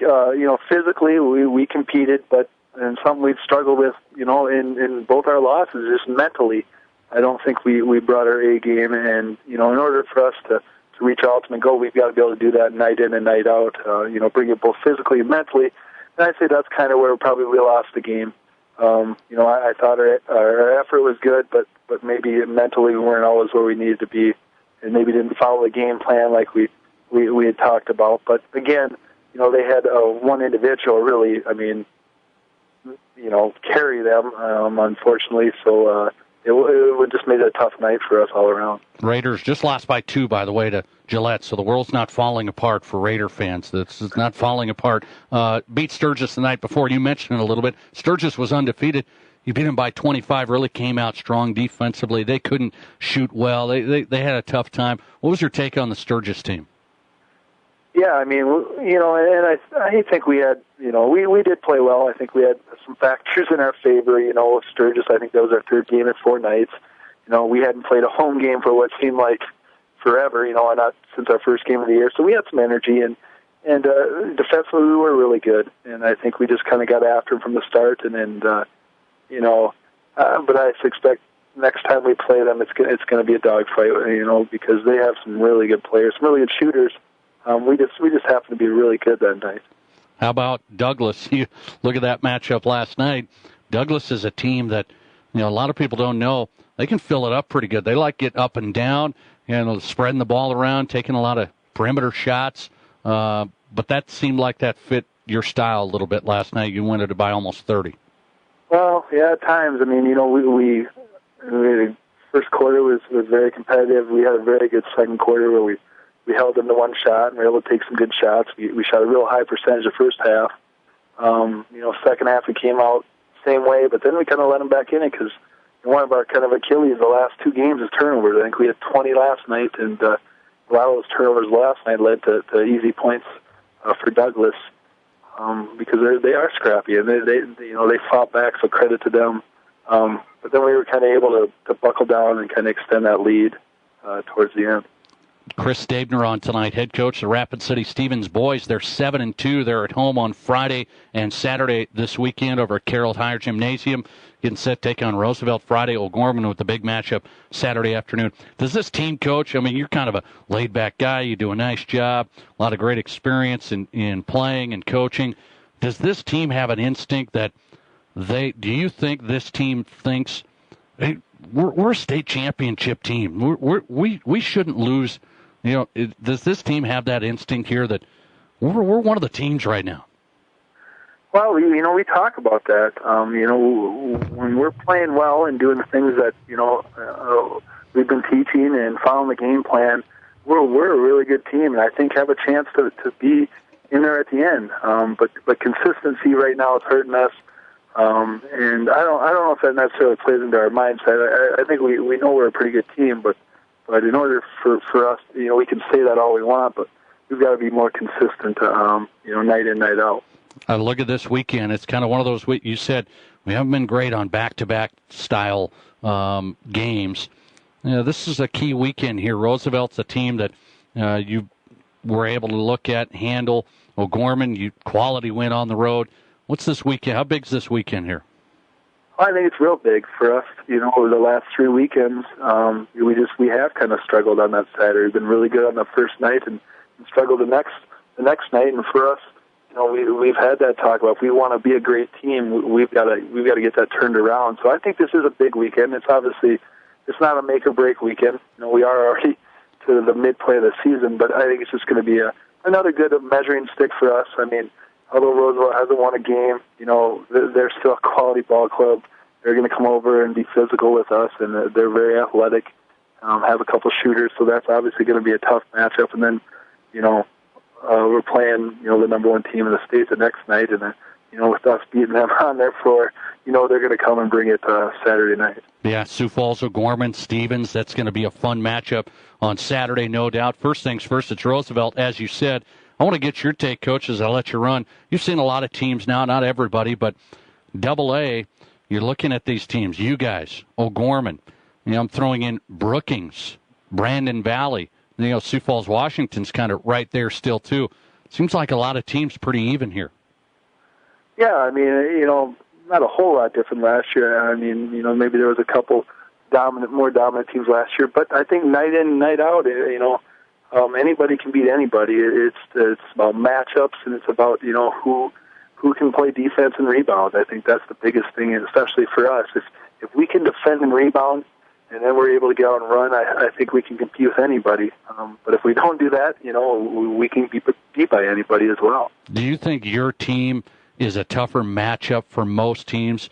physically we competed, but and something we've struggled with, you know, in both our losses, just mentally. I don't think we brought our A game, and, you know, in order for us to reach our ultimate goal, we've got to be able to do that night in and night out, bring it both physically and mentally. And I'd say that's kind of where probably we lost the game. I thought our effort was good, but maybe mentally we weren't always where we needed to be, and maybe didn't follow the game plan like we had talked about. But again, you know, they had one individual really, carry them, unfortunately. So it just made it a tough night for us all around. Raiders just lost by 2, by the way, to Gillette, so the world's not falling apart for Raider fans. It's not falling apart. Beat Sturgis the night before. You mentioned it a little bit. Sturgis was undefeated. You beat them by 25, really came out strong defensively. They couldn't shoot well. They had a tough time. What was your take on the Sturgis team? Yeah, and I think we had, we did play well. I think we had some factors in our favor. Sturgis, I think that was our third game in 4 nights. We hadn't played a home game for what seemed like forever, not since our first game of the year. So we had some energy, and And defensively, we were really good, and I think we just kind of got after them from the start. But I expect next time we play them, it's going to be a dogfight, because they have some really good players, some really good shooters. We just happen to be really good that night. How about Douglas? You look at that matchup last night. Douglas is a team that a lot of people don't know. They can fill it up pretty good. They like get up and down, spreading the ball around, taking a lot of perimeter shots. But that seemed like that fit your style a little bit last night. You went it by almost 30. Well, yeah, at times. I mean, we first quarter was very competitive. We had a very good second quarter where we held them to one shot and were able to take some good shots. We shot a real high percentage the first half. Second half we came out same way, but then we kind of let them back in it because one of our kind of Achilles the last two games is turnovers. I think we had 20 last night, and a lot of those turnovers last night led to easy points for Douglas because they are scrappy and they fought back, so credit to them. But then we were kind of able to buckle down and kind of extend that lead towards the end. Chris Stabner on tonight, head coach of the Rapid City Stevens boys. They're 7-2. They're at home on Friday and Saturday this weekend over at Carroll Higher Gymnasium. Getting set to take on Roosevelt Friday. O'Gorman with the big matchup Saturday afternoon. Does this team, Coach, I mean, you're kind of a laid-back guy. You do a nice job, a lot of great experience in playing and coaching. Does this team have an instinct that do you think this team thinks, hey, we're a state championship team. We shouldn't lose. Does this team have that instinct here that we're one of the teams right now? Well, we talk about that. When we're playing well and doing the things that we've been teaching and following the game plan, we're a really good team, and I think have a chance to be in there at the end. But consistency right now is hurting us. And I don't know if that necessarily plays into our mindset. I think we know we're a pretty good team, but in order for us, we can say that all we want, but we've got to be more consistent, night in, night out. I look at this weekend. It's kind of one of those. You said we haven't been great on back-to-back style games. This is a key weekend here. Roosevelt's a team that you were able to look at, handle. O'Gorman, quality win on the road. What's this weekend? How big's this weekend here? I think it's real big for us. Over the last 3 weekends, we have kind of struggled on that Saturday. We've been really good on the first night and struggled the next night. And for us, we've had that talk about if we want to be a great team, we've got to get that turned around. So I think this is a big weekend. It's not a make or break weekend. We are already to the midpoint of the season, but I think it's just going to be another good measuring stick for us. I mean, although Roosevelt hasn't won a game, they're still a quality ball club. They're going to come over and be physical with us, and they're very athletic, have a couple shooters, so that's obviously going to be a tough matchup. And then, we're playing, the number one team in the state the next night, and with us beating them on their floor, they're going to come and bring it Saturday night. Yeah, Sioux Falls, O'Gorman, Stevens, that's going to be a fun matchup on Saturday, no doubt. First things first, it's Roosevelt, as you said. I want to get your take, Coach, as I let you run. You've seen a lot of teams now, not everybody, but AA, you're looking at these teams. You guys, O'Gorman. I'm throwing in Brookings, Brandon Valley. Sioux Falls, Washington's kind of right there still, too. Seems like a lot of teams pretty even here. Yeah, I mean, not a whole lot different last year. I mean, maybe there was a couple more dominant teams last year, but I think night in, night out, anybody can beat anybody. It's about matchups, and it's about who can play defense and rebound. I think that's the biggest thing, especially for us. If we can defend and rebound, and then we're able to get out and run, I think we can compete with anybody. But if we don't do that, we can be beat by anybody as well. Do you think your team is a tougher matchup for most teams,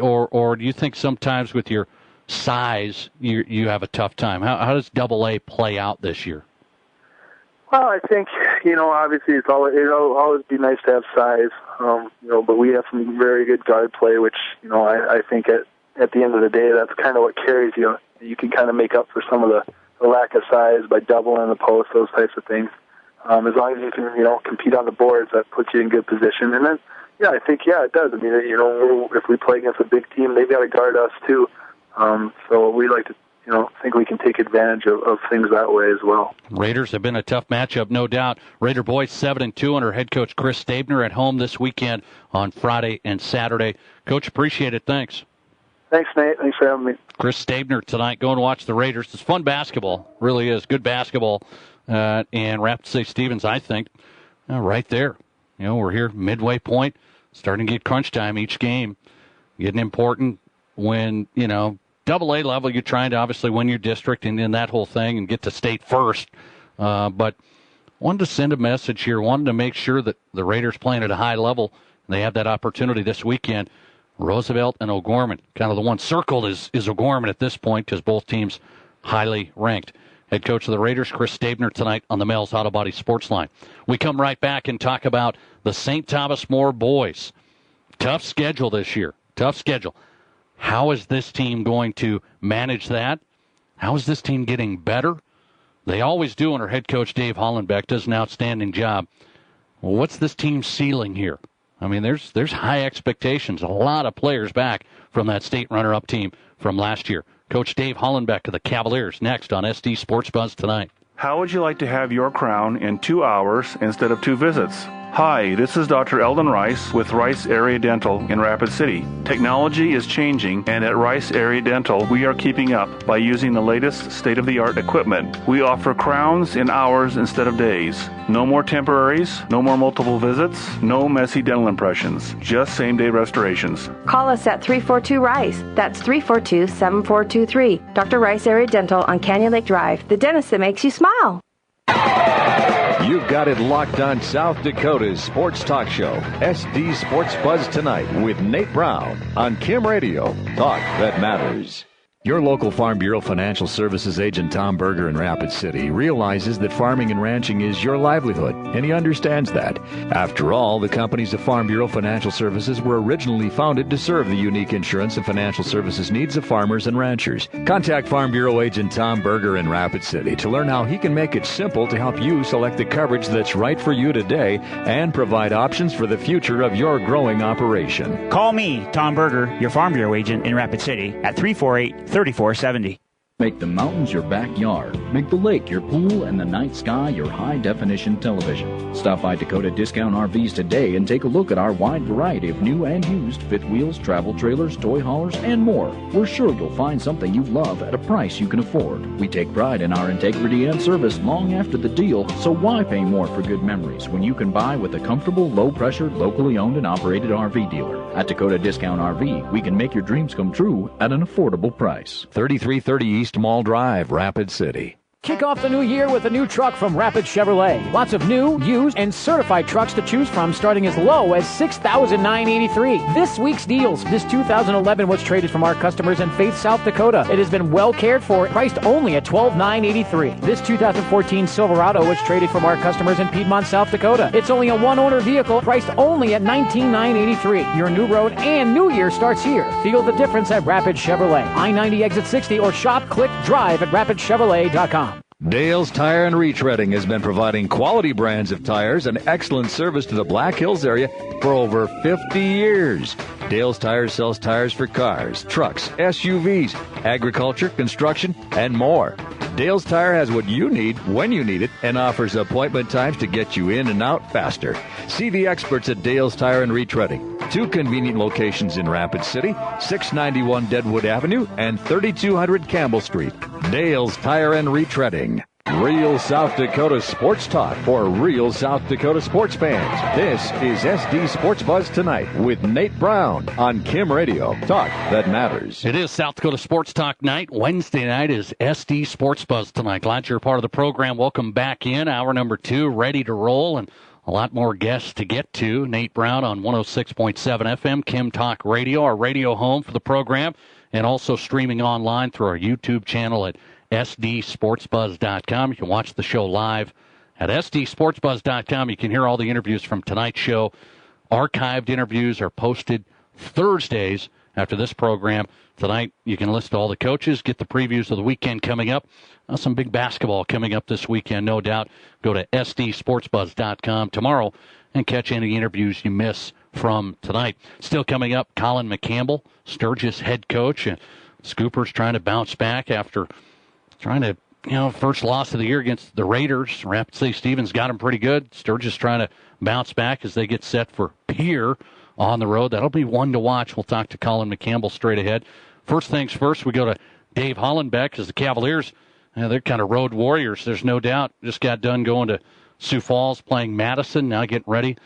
or do you think sometimes with your size you have a tough time? How does AA play out this year? Well, I think, obviously it'll always be nice to have size, but we have some very good guard play, which, I think at the end of the day, that's kind of what carries you. You can kind of make up for some of the lack of size by doubling the post, those types of things. As long as you can, compete on the boards, that puts you in good position. And then, I think, it does. I mean, if we play against a big team, they've got to guard us too. So we like to, think we can take advantage of things that way as well. Raiders have been a tough matchup, no doubt. Raider boys 7-2 under head coach Chris Stabner at home this weekend on Friday and Saturday. Coach, appreciate it. Thanks. Thanks, Nate. Thanks for having me. Chris Stabner tonight. Go and watch the Raiders. It's fun basketball. Really is. Good basketball. And Rapid City Stevens, I think, right there. We're here midway point, starting to get crunch time each game. Getting important when, AA level, you're trying to obviously win your district and then that whole thing and get to state first. But wanted to send a message here. Wanted to make sure that the Raiders playing at a high level, and they have that opportunity this weekend. Roosevelt and O'Gorman. Kind of the one circled is O'Gorman at this point because both teams highly ranked. Head coach of the Raiders, Chris Stabner, tonight on the Mel's Auto Body Sports Line. We come right back and talk about the St. Thomas More boys. Tough schedule this year. Tough schedule. How is this team going to manage that? How is this team getting better? They always do, and our head coach, Dave Hollenbeck, does an outstanding job. Well, what's this team's ceiling here? I mean, there's high expectations. A lot of players back from that state runner-up team from last year. Coach Dave Hollenbeck of the Cavaliers next on SD Sports Buzz tonight. How would you like to have your crown in 2 hours instead of 2 visits? Hi, this is Dr. Eldon Rice with Rice Area Dental in Rapid City. Technology is changing, and at Rice Area Dental, we are keeping up by using the latest state-of-the-art equipment. We offer crowns in hours instead of days. No more temporaries, no more multiple visits, no messy dental impressions, just same-day restorations. Call us at 342-RICE. That's 342-7423. Dr. Rice Area Dental on Canyon Lake Drive, the dentist that makes you smile. You've got it locked on South Dakota's sports talk show, SD Sports Buzz Tonight with Nate Brown on Kim Radio. Talk that matters. Your local Farm Bureau Financial Services agent Tom Berger in Rapid City realizes that farming and ranching is your livelihood, and he understands that. After all, the companies of Farm Bureau Financial Services were originally founded to serve the unique insurance and financial services needs of farmers and ranchers. Contact Farm Bureau agent Tom Berger in Rapid City to learn how he can make it simple to help you select the coverage that's right for you today and provide options for the future of your growing operation. Call me, Tom Berger, your Farm Bureau agent in Rapid City at 348-3470. Make the mountains your backyard. Make the lake your pool and the night sky your high-definition television. Stop by Dakota Discount RVs today and take a look at our wide variety of new and used fifth wheels, travel trailers, toy haulers, and more. We're sure you'll find something you love at a price you can afford. We take pride in our integrity and service long after the deal, so why pay more for good memories when you can buy with a comfortable, low-pressure, locally owned and operated RV dealer? At Dakota Discount RV, we can make your dreams come true at an affordable price. 3330 East Mall Drive, Rapid City. Kick off the new year with a new truck from Rapid Chevrolet. Lots of new, used, and certified trucks to choose from starting as low as $6,983. This week's deals. This 2011 was traded from our customers in Faith, South Dakota. It has been well cared for, priced only at $12,983. This 2014 Silverado was traded from our customers in Piedmont, South Dakota. It's only a one-owner vehicle, priced only at $19,983. Your new road and new year starts here. Feel the difference at Rapid Chevrolet. I-90 exit 60 or shop, click, drive at rapidchevrolet.com. Dale's Tire and Retreading has been providing quality brands of tires and excellent service to the Black Hills area for over 50 years. Dale's Tires sells tires for cars, trucks, SUVs, agriculture, construction, and more. Dale's Tire has what you need when you need it and offers appointment times to get you in and out faster. See the experts at Dale's Tire and Retreading. 2 convenient locations in Rapid City, 691 Deadwood Avenue and 3200 Campbell Street. Dale's Tire and Retreading. Real South Dakota sports talk for real South Dakota sports fans. This is SD Sports Buzz Tonight with Nate Brown on Kim Radio. Talk that matters. It is South Dakota Sports Talk Night. Wednesday night is SD Sports Buzz Tonight. Glad you're a part of the program. Welcome back in. Hour number 2, ready to roll, and a lot more guests to get to. Nate Brown on 106.7 FM, Kim Talk Radio, our radio home for the program, and also streaming online through our YouTube channel at SDSportsBuzz.com. You can watch the show live at SDSportsBuzz.com. You can hear all the interviews from tonight's show. Archived interviews are posted Thursdays after this program. Tonight, you can list all the coaches, get the previews of the weekend coming up. Some big basketball coming up this weekend, no doubt. Go to SDSportsBuzz.com tomorrow and catch any interviews you miss from tonight. Still coming up, Colin McCampbell, Sturgis head coach. Scoopers trying to bounce back after trying to, first loss of the year against the Raiders. Rapid City Stevens got them pretty good. Sturgis trying to bounce back as they get set for Pierre on the road. That'll be one to watch. We'll talk to Colin McCampbell straight ahead. First things first, we go to Dave Hollenbeck as the Cavaliers, they're kind of road warriors, there's no doubt. Just got done going to Sioux Falls, playing Madison, now getting ready.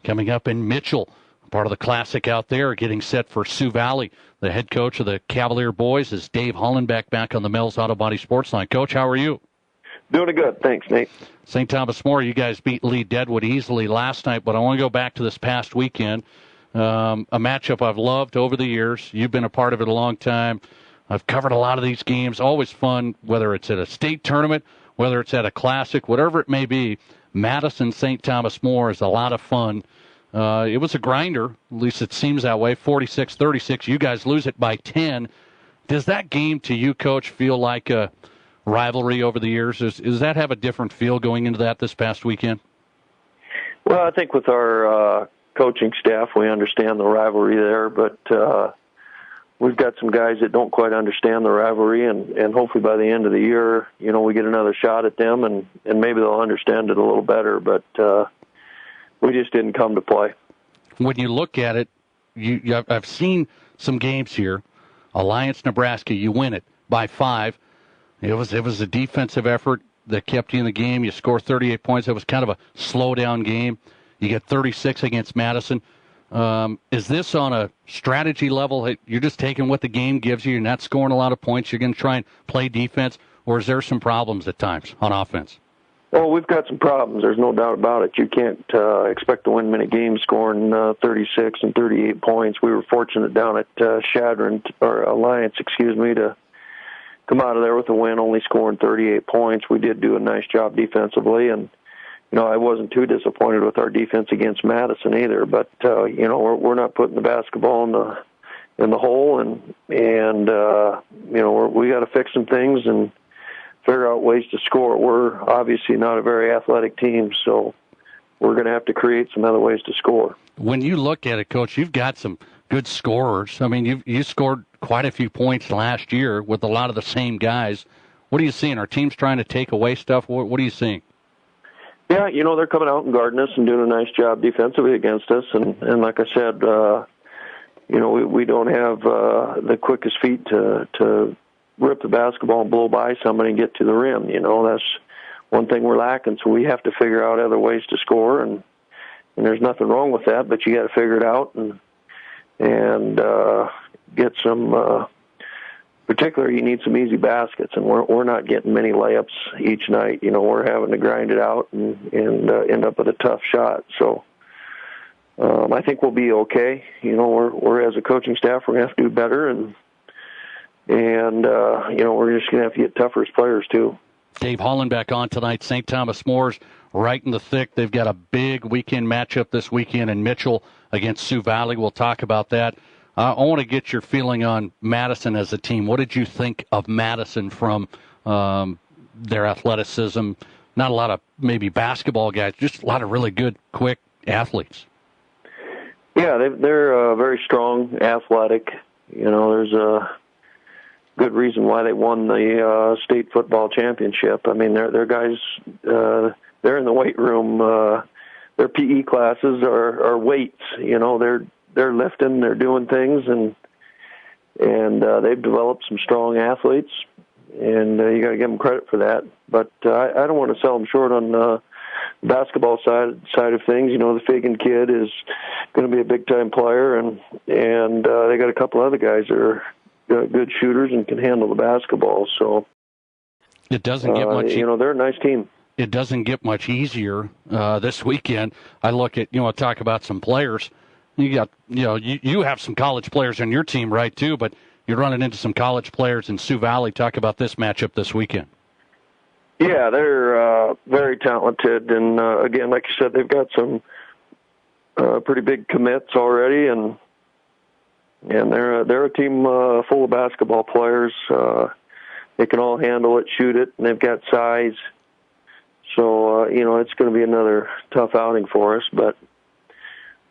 Coming up in Mitchell, part of the Classic out there, getting set for Sioux Valley. The head coach of the Cavalier boys is Dave Hollenbeck back on the Mills Auto Body Sports Line. Coach, how are you? Doing good. Thanks, Nate. St. Thomas More, you guys beat Lee Deadwood easily last night, but I want to go back to this past weekend. A matchup I've loved over the years. You've been a part of it a long time. I've covered a lot of these games. Always fun, whether it's at a state tournament, whether it's at a Classic, whatever it may be. Madison St. Thomas More is a lot of fun. It was a grinder, at least it seems that way, 46-36. You guys lose it by 10. Does that game to you, Coach, feel like a rivalry over the years? Does that have a different feel going into that this past weekend? Well, I think with our coaching staff, we understand the rivalry there, but we've got some guys that don't quite understand the rivalry, and hopefully by the end of the year, we get another shot at them, and maybe they'll understand it a little better, but we just didn't come to play. When you look at it, I've seen some games here. Alliance, Nebraska, you win it by 5. It was a defensive effort that kept you in the game. You score 38 points. It was kind of a slow-down game. You get 36 against Madison. Is this on a strategy level? You're just taking what the game gives you. You're not scoring a lot of points. You're going to try and play defense, or is there some problems at times on offense? Well, we've got some problems. There's no doubt about it. You can't expect to win many games scoring 36 and 38 points. We were fortunate down at Alliance, to come out of there with a win, only scoring 38 points. We did do a nice job defensively, and I wasn't too disappointed with our defense against Madison either. But we're not putting the basketball in the hole, and we got to fix some things and figure out ways to score. We're obviously not a very athletic team, so we're going to have to create some other ways to score. When you look at it, Coach, you've got some good scorers. I mean, you scored quite a few points last year with a lot of the same guys. What are you seeing? Are teams trying to take away stuff? What are you seeing? Yeah, they're coming out and guarding us and doing a nice job defensively against us. And like I said, we don't have the quickest feet to rip the basketball and blow by somebody and get to the rim. That's one thing we're lacking. So we have to figure out other ways to score, and there's nothing wrong with that, but you got to figure it out and get some. Particularly, you need some easy baskets, and we're not getting many layups each night. We're having to grind it out and end up with a tough shot. So I think we'll be okay. We're as a coaching staff, we're gonna have to do better, and we're just gonna have to get tougher as players too. Dave Hollenbeck on tonight. St. Thomas More's right in the thick. They've got a big weekend matchup this weekend in Mitchell against Sioux Valley. We'll talk about that. I want to get your feeling on Madison as a team. What did you think of Madison from their athleticism? Not a lot of maybe basketball guys, just a lot of really good, quick athletes. Yeah, they're very strong, athletic. There's a good reason why they won the state football championship. I mean, they're guys. They're in the weight room. Their PE classes are weights. They're lifting, they're doing things, and they've developed some strong athletes, and you got to give them credit for that. But I don't want to sell them short on the basketball side of things. The Fagan kid is going to be a big time player, and they got a couple other guys that are good shooters and can handle the basketball. So it doesn't get much. They're a nice team. It doesn't get much easier this weekend. I look at talk about some players. You got, you have some college players on your team, right, too, but you're running into some college players in Sioux Valley. Talk about this matchup this weekend. Yeah, they're very talented, and again, like you said, they've got some pretty big commits already, and they're a team full of basketball players. They can all handle it, shoot it, and they've got size. So, it's going to be another tough outing for us, but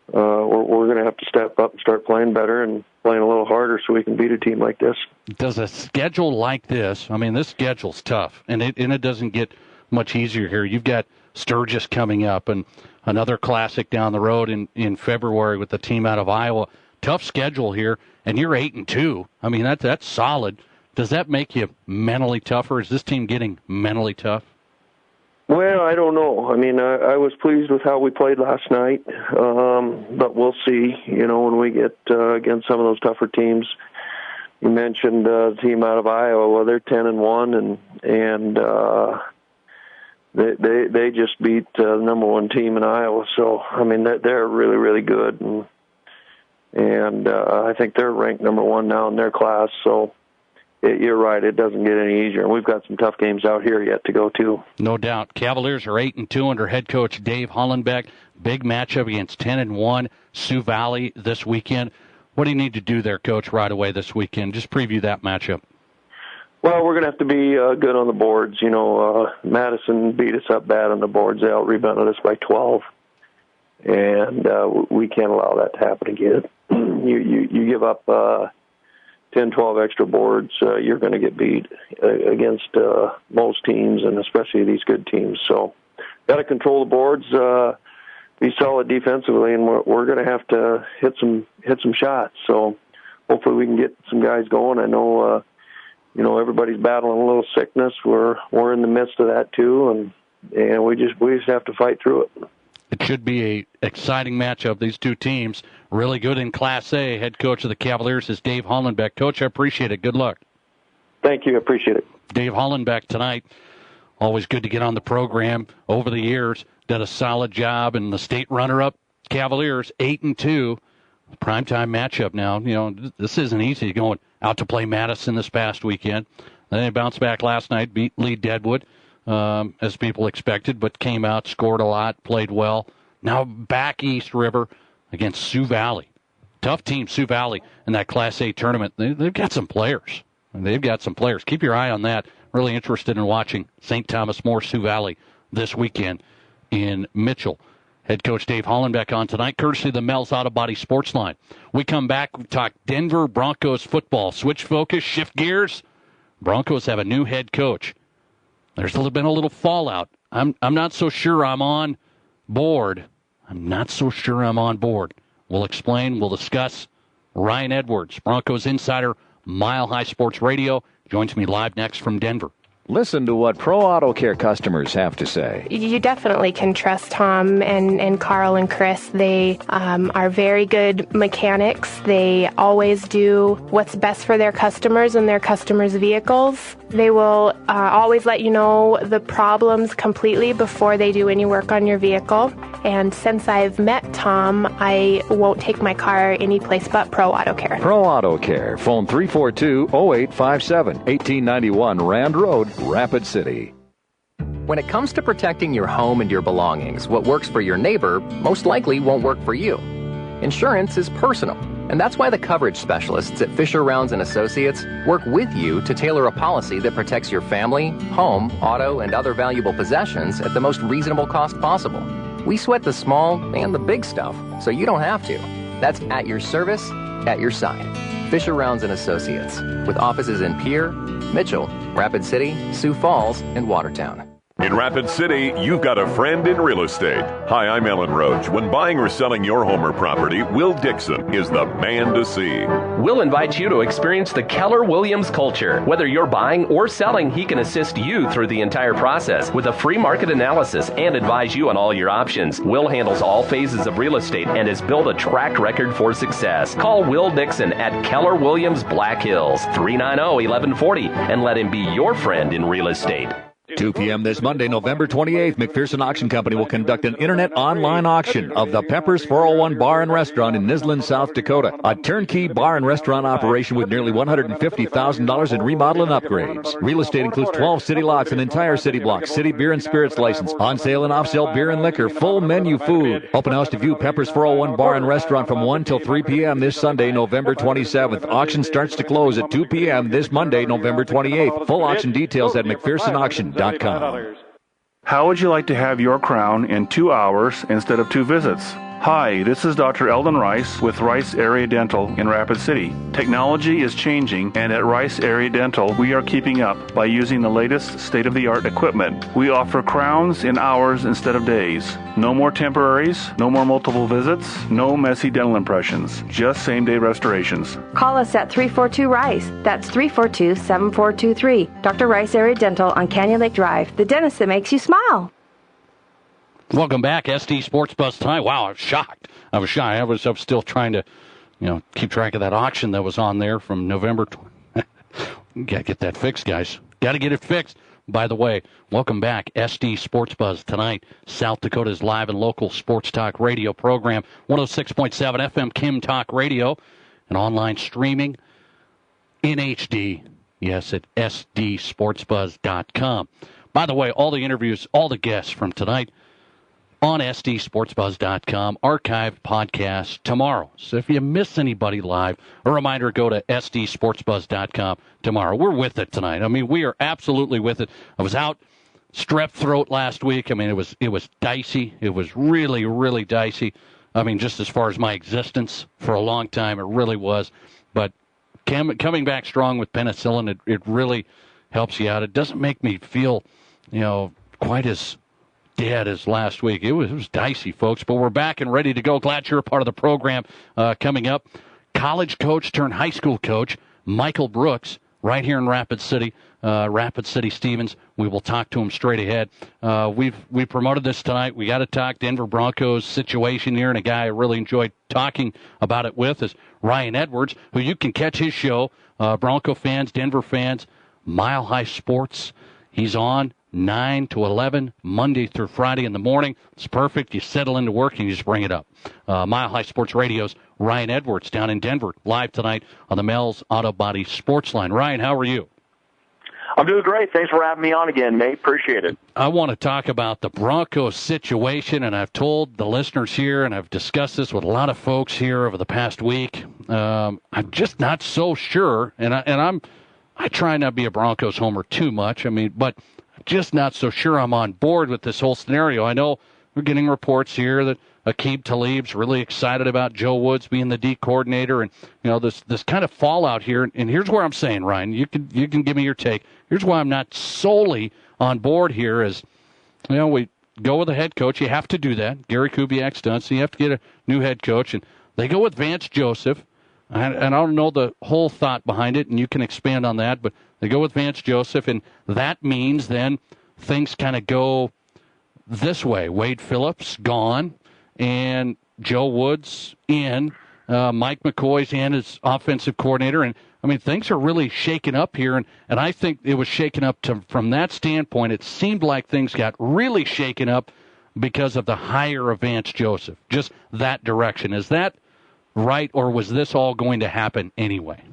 we're going to have to step up and start playing better and playing a little harder so we can beat a team like this. Does a schedule like this, I mean, this schedule's tough, and it doesn't get much easier here. You've got Sturgis coming up and another classic down the road in February with the team out of Iowa. Tough schedule here, and you're 8-2. I mean, that's solid. Does that make you mentally tougher? Is this team getting mentally tough? Well, I don't know. I mean, I was pleased with how we played last night, but we'll see. You know, when we get against some of those tougher teams. You mentioned the team out of Iowa. Well, they're 10-1, and they just beat the number one team in Iowa. So I mean, they're really, really good, and I think they're ranked number one now in their class. So. You're right. It doesn't get any easier. And we've got some tough games out here yet to go to. No doubt. Cavaliers are 8-2 under head coach Dave Hollenbeck. Big matchup against 10-1 Sioux Valley this weekend. What do you need to do there, Coach, right away this weekend? Just preview that matchup. Well, we're going to have to be good on the boards. You know, Madison beat us up bad on the boards. They out-rebounded us by 12. And we can't allow that to happen again. You give up 10, 12 extra boards, you're going to get beat against most teams, and especially these good teams. So got to control the boards, be solid defensively, and we're going to have to hit some shots. So hopefully we can get some guys going. I know, everybody's battling a little sickness. We're in the midst of that too, and we just have to fight through it. It should be a exciting matchup. These two teams really good in Class A. Head coach of the Cavaliers is Dave Hollenbeck. Coach, I appreciate it. Good luck. Thank you. I appreciate it. Dave Hollenbeck tonight. Always good to get on the program. Over the years, did a solid job. And the state runner-up Cavaliers, 8-2. Primetime matchup now. You know, this isn't easy going out to play Madison this past weekend. Then they bounced back last night, beat Lee Deadwood. As people expected, but came out, scored a lot, played well. Now back East River against Sioux Valley. Tough team, Sioux Valley, in that Class A tournament. They've got some players. Keep your eye on that. Really interested in watching St. Thomas More Sioux Valley this weekend in Mitchell. Head coach Dave Hollenbeck on tonight, courtesy of the Mel's Auto Body Sports Line. We come back, we talk Denver Broncos football. Switch focus, shift gears. Broncos have a new head coach. There's been a little fallout. I'm not so sure I'm on board. We'll explain. We'll discuss. Ryan Edwards, Broncos insider, Mile High Sports Radio, joins me live next from Denver. Listen to what Pro Auto Care customers have to say. You definitely can trust Tom and Carl and Chris. They are very good mechanics. They always do what's best for their customers and their customers' vehicles. They will always let you know the problems completely before they do any work on your vehicle. And since I've met Tom, I won't take my car any place but Pro Auto Care. Pro Auto Care. Phone 342-0857, 1891 Rand Road, Rapid City. When it comes to protecting your home and your belongings, what works for your neighbor most likely won't work for you. Insurance is personal, and that's why the coverage specialists at Fisher Rounds & Associates work with you to tailor a policy that protects your family, home, auto, and other valuable possessions at the most reasonable cost possible. We sweat the small and the big stuff, so you don't have to. That's at your service, at your side. Fisher Rounds & Associates, with offices in Pierre, Mitchell, Rapid City, Sioux Falls, and Watertown. In Rapid City, you've got a friend in real estate. Hi, I'm Ellen Roach. When buying or selling your home or property, Will Dixon is the man to see. We'll invite you to experience the Keller Williams culture. Whether you're buying or selling, he can assist you through the entire process with a free market analysis and advise you on all your options. Will handles all phases of real estate and has built a track record for success. Call Will Dixon at Keller Williams Black Hills, 390-1140, and let him be your friend in real estate. 2 p.m. this Monday, November 28th, McPherson Auction Company will conduct an internet online auction of the Peppers 401 Bar and Restaurant in Nisland, South Dakota. A turnkey bar and restaurant operation with nearly $150,000 in remodel and upgrades. Real estate includes 12 city lots, an entire city block, city beer and spirits license, on sale and off sale beer and liquor, full menu food. Open house to view Peppers 401 Bar and Restaurant from 1 till 3 p.m. this Sunday, November 27th. Auction starts to close at 2 p.m. this Monday, November 28th. Full auction details at McPhersonAuction.com. How would you like to have your crown in 2 hours instead of 2 visits? Hi, this is Dr. Eldon Rice with Rice Area Dental in Rapid City. Technology is changing, and at Rice Area Dental, we are keeping up by using the latest state-of-the-art equipment. We offer crowns in hours instead of days. No more temporaries, no more multiple visits, no messy dental impressions, just same-day restorations. Call us at 342-RICE. That's 342-7423. Dr. Rice Area Dental on Canyon Lake Drive, the dentist that makes you smile. Welcome back, SD Sports Buzz tonight. Wow, I was shocked. I was still trying to, keep track of that auction that was on there from November. Got to get that fixed, guys. Got to get it fixed. By the way, welcome back, SD Sports Buzz tonight. South Dakota's live and local sports talk radio program, 106.7 FM Kim Talk Radio, and online streaming in HD. Yes, at sdsportsbuzz.com. By the way, all the interviews, all the guests from tonight, on sdsportsbuzz.com, archived podcast tomorrow. So if you miss anybody live, a reminder, go to sdsportsbuzz.com tomorrow. We're with it tonight. I mean, we are absolutely with it. I was out strep throat last week. I mean, it was dicey. It was really, really dicey. I mean, just as far as my existence for a long time, it really was. But coming back strong with penicillin, it really helps you out. It doesn't make me feel, quite as dead as last week. It was dicey, folks, but we're back and ready to go. Glad you're a part of the program. Coming up, college coach turned high school coach Michael Brooks right here in Rapid City Stevens. We will talk to him straight ahead. We promoted this tonight. We got to talk Denver Broncos situation here, and a guy I really enjoyed talking about it with is Ryan Edwards, who you can catch his show, Bronco fans, Denver fans, Mile High Sports. He's on 9 to 11, Monday through Friday in the morning. It's perfect. You settle into work and you just bring it up. Mile High Sports Radio's Ryan Edwards down in Denver, live tonight on the Mel's Auto Body Sports Line. Ryan, how are you? I'm doing great. Thanks for having me on again, Nate. Appreciate it. I want to talk about the Broncos situation, and I've told the listeners here, and I've discussed this with a lot of folks here over the past week. I'm just not so sure, and I try not to be a Broncos homer too much. I mean, but just not so sure I'm on board with this whole scenario. I know we're getting reports here that Aqib Talib's really excited about Joe Woods being the D coordinator, and this kind of fallout here. And here's where I'm saying, Ryan, you can give me your take. Here's why I'm not solely on board here. Is we go with a head coach. You have to do that. Gary Kubiak's done, so you have to get a new head coach, and they go with Vance Joseph. And I don't know the whole thought behind it, and you can expand on that, but they go with Vance Joseph, and that means then things kind of go this way. Wade Phillips gone, and Joe Woods in. Mike McCoy's in as offensive coordinator, and I mean, things are really shaken up here, and I think it was shaken up from that standpoint. It seemed like things got really shaken up because of the hire of Vance Joseph, just that direction. Is that right, or was this all going to happen anyway?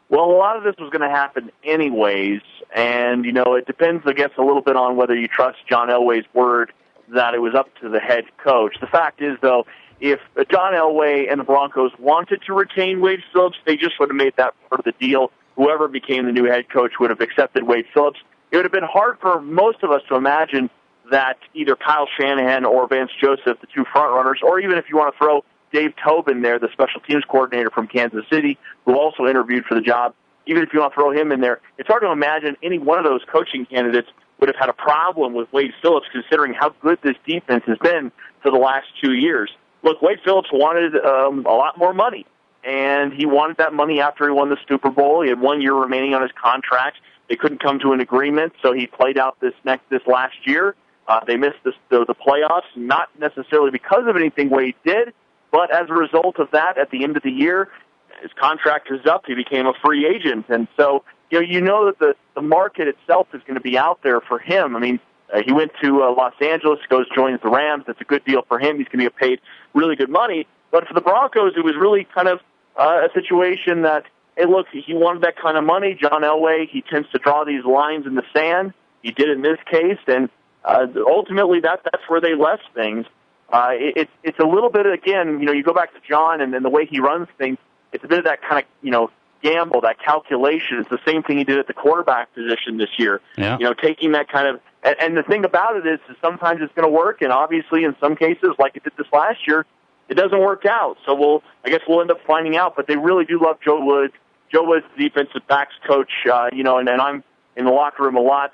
Well, a lot of this was going to happen anyways, and, it depends, I guess, a little bit on whether you trust John Elway's word that it was up to the head coach. The fact is, though, if John Elway and the Broncos wanted to retain Wade Phillips, they just would have made that part of the deal. Whoever became the new head coach would have accepted Wade Phillips. It would have been hard for most of us to imagine that either Kyle Shanahan or Vance Joseph, the two frontrunners, or even if you want to throw Dave Tobin there, the special teams coordinator from Kansas City, who also interviewed for the job, even if you want to throw him in there, it's hard to imagine any one of those coaching candidates would have had a problem with Wade Phillips, considering how good this defense has been for the last 2 years. Look, Wade Phillips wanted a lot more money, and he wanted that money after he won the Super Bowl. He had 1 year remaining on his contract. They couldn't come to an agreement, so he played out this last year. They missed the playoffs, not necessarily because of anything Wade did, but as a result of that, at the end of the year, his contract is up. He became a free agent. And so, you know that the market itself is going to be out there for him. I mean, he went to Los Angeles, joins the Rams. That's a good deal for him. He's going to get paid really good money. But for the Broncos, it was really kind of a situation that, hey, look, he wanted that kind of money. John Elway, he tends to draw these lines in the sand. He did in this case. And ultimately, that's where they left things. It's a little bit, again, you go back to John and the way he runs things, it's a bit of that kind of, gamble, that calculation. It's the same thing he did at the quarterback position this year. Yeah. Taking that kind of, and the thing about it is sometimes it's going to work, and obviously in some cases, like it did this last year, it doesn't work out. So I guess we'll end up finding out. But they really do love Joe Woods. Joe Woods, the defensive backs coach, and I'm in the locker room a lot.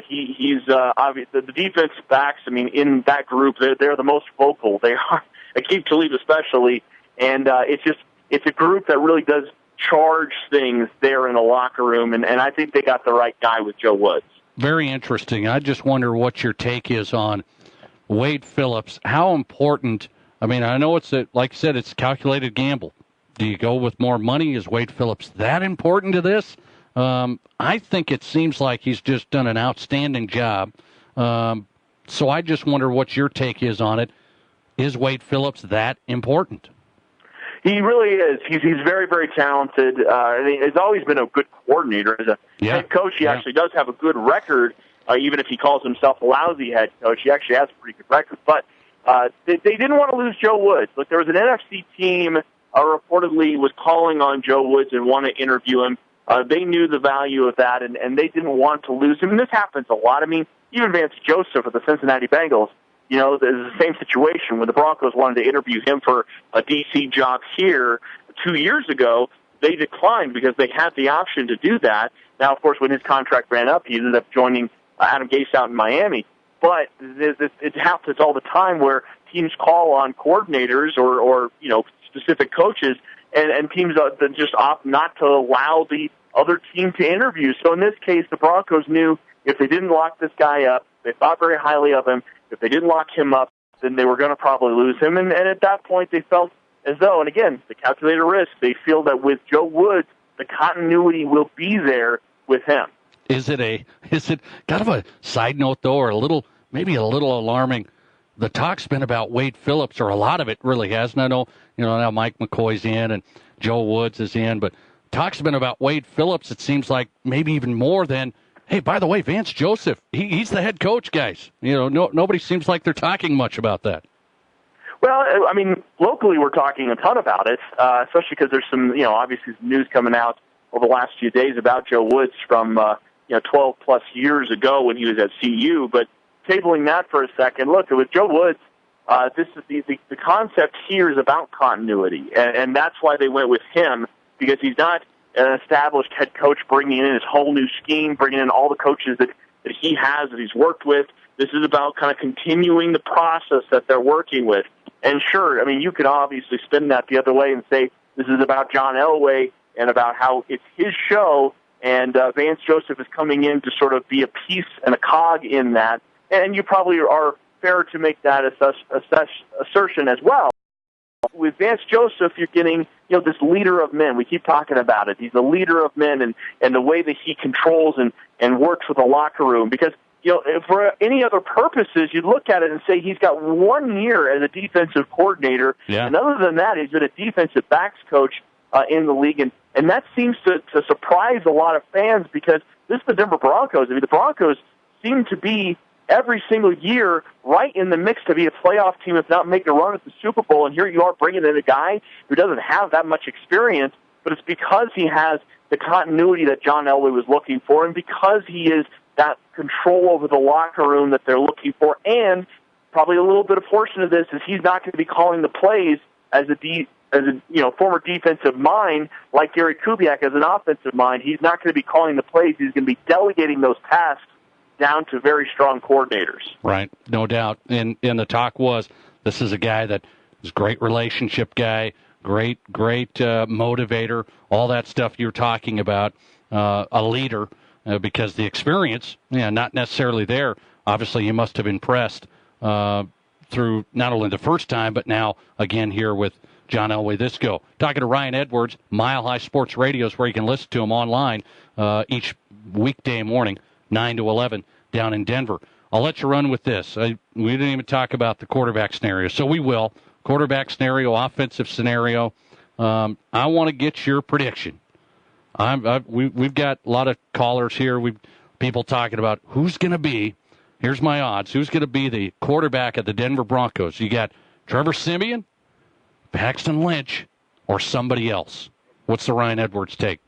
He's obvious. The defensive backs, I mean, in that group, they're the most vocal. They are, Aqib Talib especially, and it's a group that really does charge things there in the locker room, and I think they got the right guy with Joe Woods. Very interesting. I just wonder what your take is on Wade Phillips. How important, I mean, I know it's, like you said, it's a calculated gamble. Do you go with more money? Is Wade Phillips that important to this? I think it seems like he's just done an outstanding job. So I just wonder what your take is on it. Is Wade Phillips that important? He really is. He's very, very talented. He's always been a good coordinator. As a head coach, he actually does have a good record, even if he calls himself a lousy head coach. He actually has a pretty good record. But they didn't want to lose Joe Woods. Look, there was an NFC team reportedly was calling on Joe Woods and wanted to interview him. They knew the value of that, and they didn't want to lose him. And this happens a lot. I mean, even Vance Joseph of the Cincinnati Bengals, there's the same situation when the Broncos wanted to interview him for a D.C. job here 2 years ago. They declined because they had the option to do that. Now, of course, when his contract ran up, he ended up joining Adam Gase out in Miami. But it happens all the time where teams call on coordinators or specific coaches, and teams that just opt not to allow the other team to interview. So in this case, the Broncos knew if they didn't lock this guy up, they thought very highly of him. If they didn't lock him up, then they were going to probably lose him. And at that point, they felt as though, and again, the calculated risk, they feel that with Joe Woods, the continuity will be there with him. Is it kind of a side note, though, or maybe a little alarming? The talk's been about Wade Phillips, or a lot of it really has. And I know, now Mike McCoy's in and Joe Woods is in, but talk's been about Wade Phillips. It seems like maybe even more than, hey, by the way, Vance Joseph, he's the head coach, guys. Nobody seems like they're talking much about that. Well, I mean, locally we're talking a ton about it, especially because there's some, obviously some news coming out over the last few days about Joe Woods from, 12-plus years ago when he was at CU. But tabling that for a second, look, with Joe Woods, this is the concept here is about continuity, and that's why they went with him, because he's not an established head coach bringing in his whole new scheme, bringing in all the coaches that he has, that he's worked with. This is about kind of continuing the process that they're working with. And sure, I mean, you could obviously spin that the other way and say this is about John Elway and about how it's his show, and Vance Joseph is coming in to sort of be a piece and a cog in that. And you probably are fair to make that assertion as well. With Vance Joseph, you're getting, this leader of men. We keep talking about it. He's a leader of men, and the way that he controls and works with the locker room. Because, for any other purposes, you'd look at it and say he's got 1 year as a defensive coordinator. Yeah. And other than that, he's been a defensive backs coach in the league. And that seems to surprise a lot of fans, because this is the Denver Broncos. I mean, the Broncos seem to be every single year right in the mix to be a playoff team, if not make a run at the Super Bowl. And here you are bringing in a guy who doesn't have that much experience, but it's because he has the continuity that John Elway was looking for, and because he is that control over the locker room that they're looking for. And probably a little bit of portion of this is he's not going to be calling the plays as a former defensive mind like Gary Kubiak as an offensive mind. He's not going to be calling the plays. He's going to be delegating those tasks down to very strong coordinators. Right, no doubt. And the talk was, this is a guy that is a great relationship guy, great motivator, all that stuff you're talking about, a leader, because the experience, not necessarily there. Obviously, he must have impressed through not only the first time, but now again here with John Elway this go. Talking to Ryan Edwards, Mile High Sports Radio is where you can listen to him online each weekday morning, 9 to 11 down in Denver. I'll let you run with this. We didn't even talk about the quarterback scenario, so we will. Quarterback scenario, offensive scenario. I want to get your prediction. We've got a lot of callers here. People talking about who's going to be, here's my odds, who's going to be the quarterback of the Denver Broncos. You got Trevor Siemian, Paxton Lynch, or somebody else. What's the Ryan Edwards take?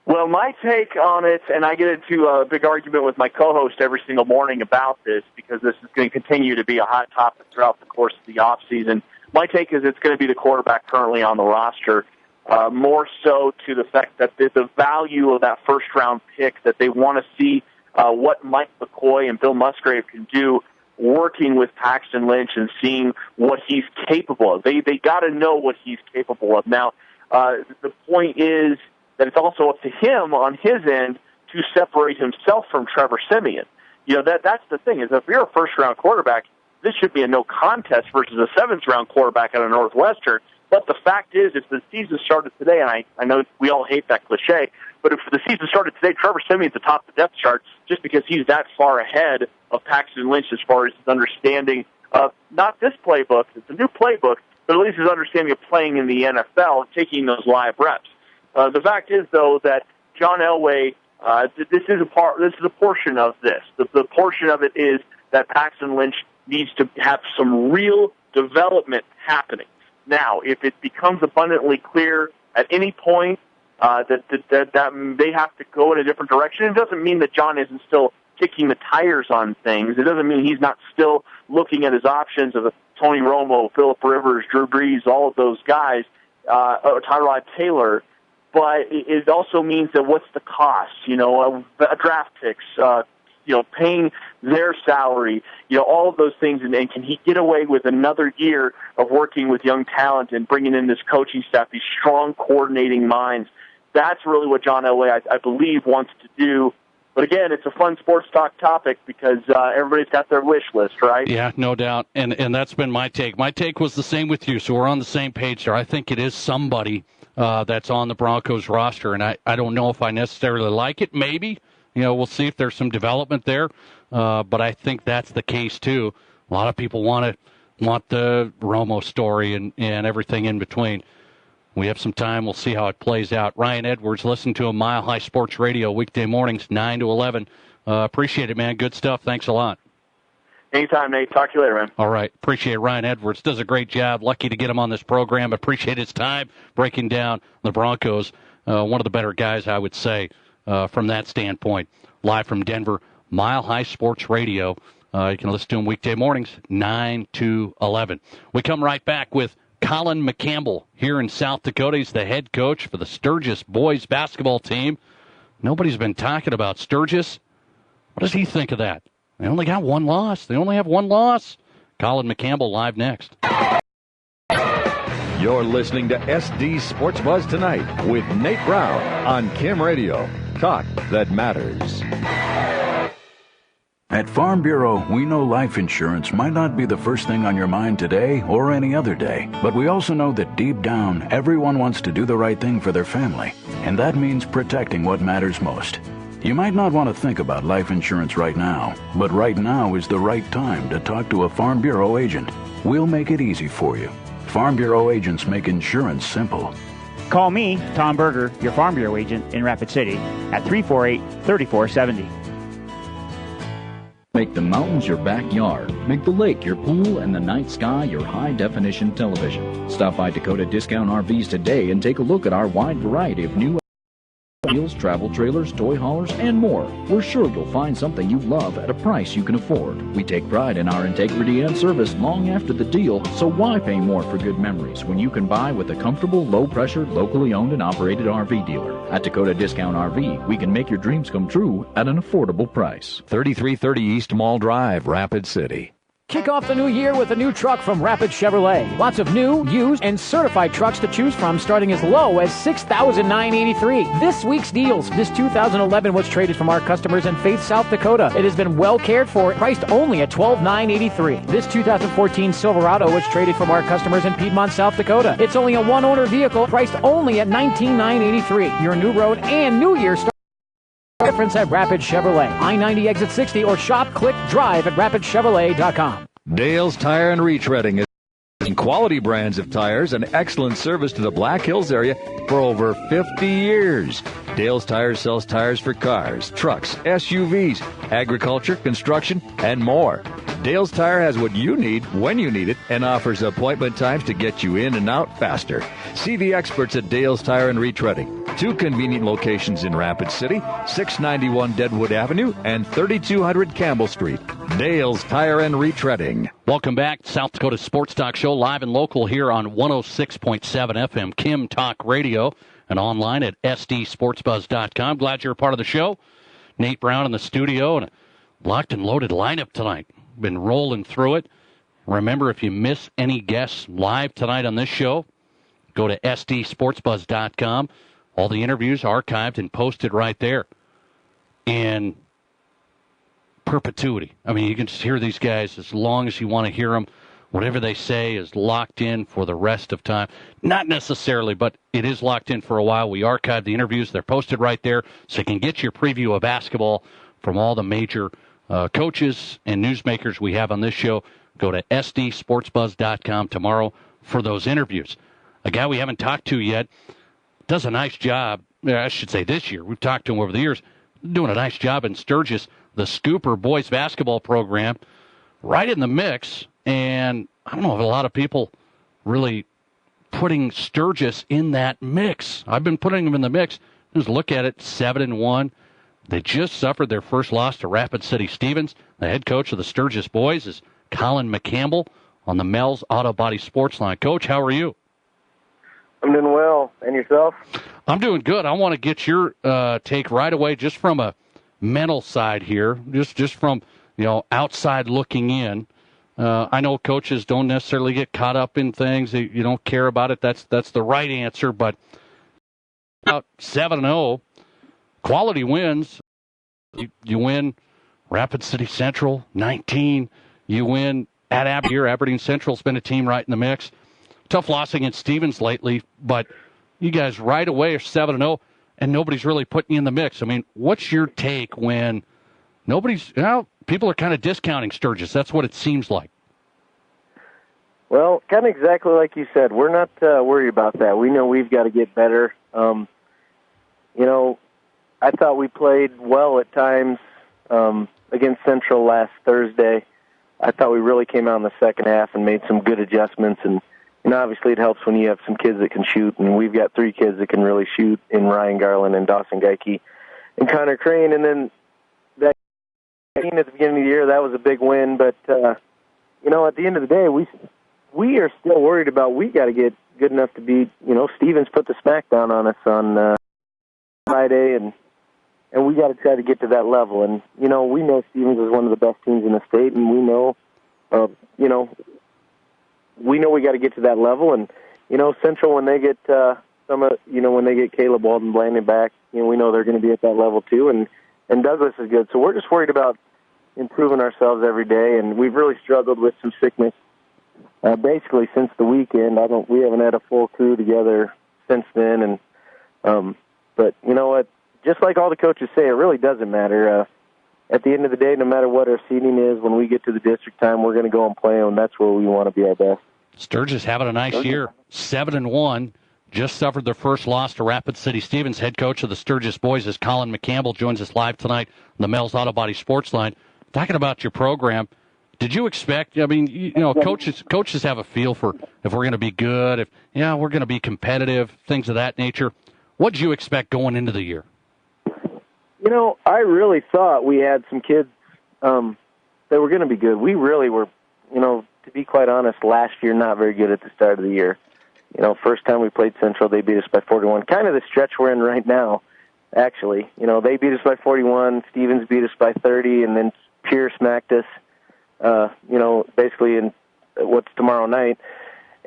Well, my take on it, and I get into a big argument with my co-host every single morning about this because this is going to continue to be a hot topic throughout the course of the offseason. My take is it's going to be the quarterback currently on the roster, more so to the fact that the value of that first-round pick, that they want to see what Mike McCoy and Bill Musgrave can do working with Paxton Lynch and seeing what he's capable of. They got to know what he's capable of. Now, the point is that it's also up to him on his end to separate himself from Trevor Siemian. You know, that's the thing, is if you're a first-round quarterback, this should be a no contest versus a seventh-round quarterback at a Northwestern. But the fact is, if the season started today, and I know we all hate that cliche, but if the season started today, Trevor Siemian's atop the depth chart just because he's that far ahead of Paxton Lynch as far as his understanding of not this playbook, it's a new playbook, but at least his understanding of playing in the NFL, taking those live reps. The fact is, though, that John Elway, this is a portion of this. The portion of it is that Paxton Lynch needs to have some real development happening. Now, if it becomes abundantly clear at any point that they have to go in a different direction, it doesn't mean that John isn't still kicking the tires on things. It doesn't mean he's not still looking at his options of Tony Romo, Phillip Rivers, Drew Brees, all of those guys, Tyrod Taylor. But it also means that what's the cost? You know, draft picks, paying their salary, all of those things. And can he get away with another year of working with young talent and bringing in this coaching staff, these strong coordinating minds? That's really what John Elway, I believe, wants to do. But again, it's a fun sports talk topic because everybody's got their wish list, right? Yeah, no doubt. And that's been my take. My take was the same with you, so we're on the same page there. I think it is somebody that's on the Broncos roster, and I don't know if I necessarily like it. Maybe. We'll see if there's some development there. But I think that's the case, too. A lot of people want the Romo story and everything in between. We have some time. We'll see how it plays out. Ryan Edwards, listen to him, Mile High Sports Radio, weekday mornings, 9 to 11. Appreciate it, man. Good stuff. Thanks a lot. Anytime, Nate. Talk to you later, man. All right. Appreciate it. Ryan Edwards does a great job. Lucky to get him on this program. Appreciate his time breaking down the Broncos. One of the better guys, I would say, from that standpoint. Live from Denver, Mile High Sports Radio. You can listen to him weekday mornings, 9 to 11. We come right back with Colin McCampbell here in South Dakota. He's the head coach for the Sturgis boys basketball team. Nobody's been talking about Sturgis. What does he think of that? They only got one loss. They only have one loss. Colin McCampbell live next. You're listening to SD Sports Buzz Tonight with Nate Brown on Kim Radio. Talk that matters. At Farm Bureau, we know life insurance might not be the first thing on your mind today or any other day, but we also know that deep down, everyone wants to do the right thing for their family, and that means protecting what matters most. You might not want to think about life insurance right now, but right now is the right time to talk to a Farm Bureau agent. We'll make it easy for you. Farm Bureau agents make insurance simple. Call me, Tom Berger, your Farm Bureau agent in Rapid City, at 348-3470. Make the mountains your backyard. Make the lake your pool and the night sky your high-definition television. Stop by Dakota Discount RVs today and take a look at our wide variety of new wheels, travel trailers, toy haulers, and more. We're sure you'll find something you love at a price you can afford. We take pride in our integrity and service long after the deal, so why pay more for good memories when you can buy with a comfortable, low-pressure, locally owned and operated RV dealer? At Dakota Discount RV, we can make your dreams come true at an affordable price. 3330 East Mall Drive, Rapid City. Kick off the new year with a new truck from Rapid Chevrolet. Lots of new, used, and certified trucks to choose from starting as low as $6,983. This week's deals. This 2011 was traded from our customers in Faith, South Dakota. It has been well cared for, priced only at $12,983. This 2014 Silverado was traded from our customers in Piedmont, South Dakota. It's only a one-owner vehicle, priced only at $19,983. Your new road and new year start difference at Rapid Chevrolet. I-90 exit 60 or shop, click, drive at rapidchevrolet.com. Dale's Tire and Retreading is quality brands of tires and excellent service to the Black Hills area for over 50 years. Dale's Tires sells tires for cars, trucks, SUVs, agriculture, construction, and more. Dale's Tire has what you need when you need it and offers appointment times to get you in and out faster. See the experts at Dale's Tire and Retreading. 2 convenient locations in Rapid City, 691 Deadwood Avenue and 3200 Campbell Street. Dale's Tire and Retreading. Welcome back. South Dakota Sports Talk Show, live and local here on 106.7 FM Kim Talk Radio and online at sdsportsbuzz.com. Glad you're a part of the show. Nate Brown in the studio and a locked and loaded lineup tonight. Been rolling through it. Remember, if you miss any guests live tonight on this show, go to sdsportsbuzz.com. All the interviews archived and posted right there in perpetuity. I mean, you can just hear these guys as long as you want to hear them. Whatever they say is locked in for the rest of time. Not necessarily, but it is locked in for a while. We archive the interviews. They're posted right there, so you can get your preview of basketball from all the major coaches and newsmakers we have on this show. Go to sdsportsbuzz.com tomorrow for those interviews. A guy we haven't talked to yet does a nice job. I should say this year. We've talked to him over the years. Doing a nice job in Sturgis, the Scooper boys basketball program, right in the mix. And I don't know if a lot of people really putting Sturgis in that mix. I've been putting them in the mix. Just look at it, 7-1. They just suffered their first loss to Rapid City Stevens. The head coach of the Sturgis boys is Colin McCampbell on the Mel's Auto Body Sports Line. Coach, how are you? I'm doing well. And yourself? I'm doing good. I want to get your take right away just from a mental side here, just from, outside looking in. I know coaches don't necessarily get caught up in things. You don't care about it. That's the right answer. But about 7-0, quality wins. You win Rapid City Central, 19. You win at Aberdeen Central's been a team right in the mix. Tough loss against Stevens lately, but you guys right away are 7-0, and nobody's really putting you in the mix. I mean, what's your take when people are kind of discounting Sturgis? That's what it seems like. Well, kind of exactly like you said. We're not worried about that. We know we've got to get better. I thought we played well at times against Central last Thursday. I thought we really came out in the second half and made some good adjustments. And obviously it helps when you have some kids that can shoot. And we've got 3 kids that can really shoot in Ryan Garland and Dawson Geike and Connor Crane. And then that at the beginning of the year, that was a big win. But, at the end of the day, we are still worried about we got to get good enough to beat, Stevens put the smackdown on us on Friday, and we got to try to get to that level. And, we know Stevens is one of the best teams in the state, and we know, we got to get to that level. And, Central, when they get when they get Caleb Walden-Blandon back, we know they're going to be at that level too. And Douglas is good. So we're just worried about improving ourselves every day, and we've really struggled with some sickness. Basically, since the weekend, we haven't had a full crew together since then. And but you know what? Just like all the coaches say, it really doesn't matter. At the end of the day, no matter what our seeding is, when we get to the district time, we're going to go and play them. That's where we want to be our best. Sturgis having a nice year, 7-1. Just suffered their first loss to Rapid City Stevens. Head coach of the Sturgis boys is Colin McCampbell. Joins us live tonight on the Mel's Auto Body Sports Line. Talking about your program. Did you expect? I mean, coaches have a feel for if we're going to be good, if we're going to be competitive, things of that nature. What did you expect going into the year? I really thought we had some kids that were going to be good. We really were, to be quite honest, last year not very good at the start of the year. First time we played Central, they beat us by 41. Kind of the stretch we're in right now, actually. They beat us by 41, Stevens beat us by 30, and then Pierce smacked us. Basically in what's tomorrow night.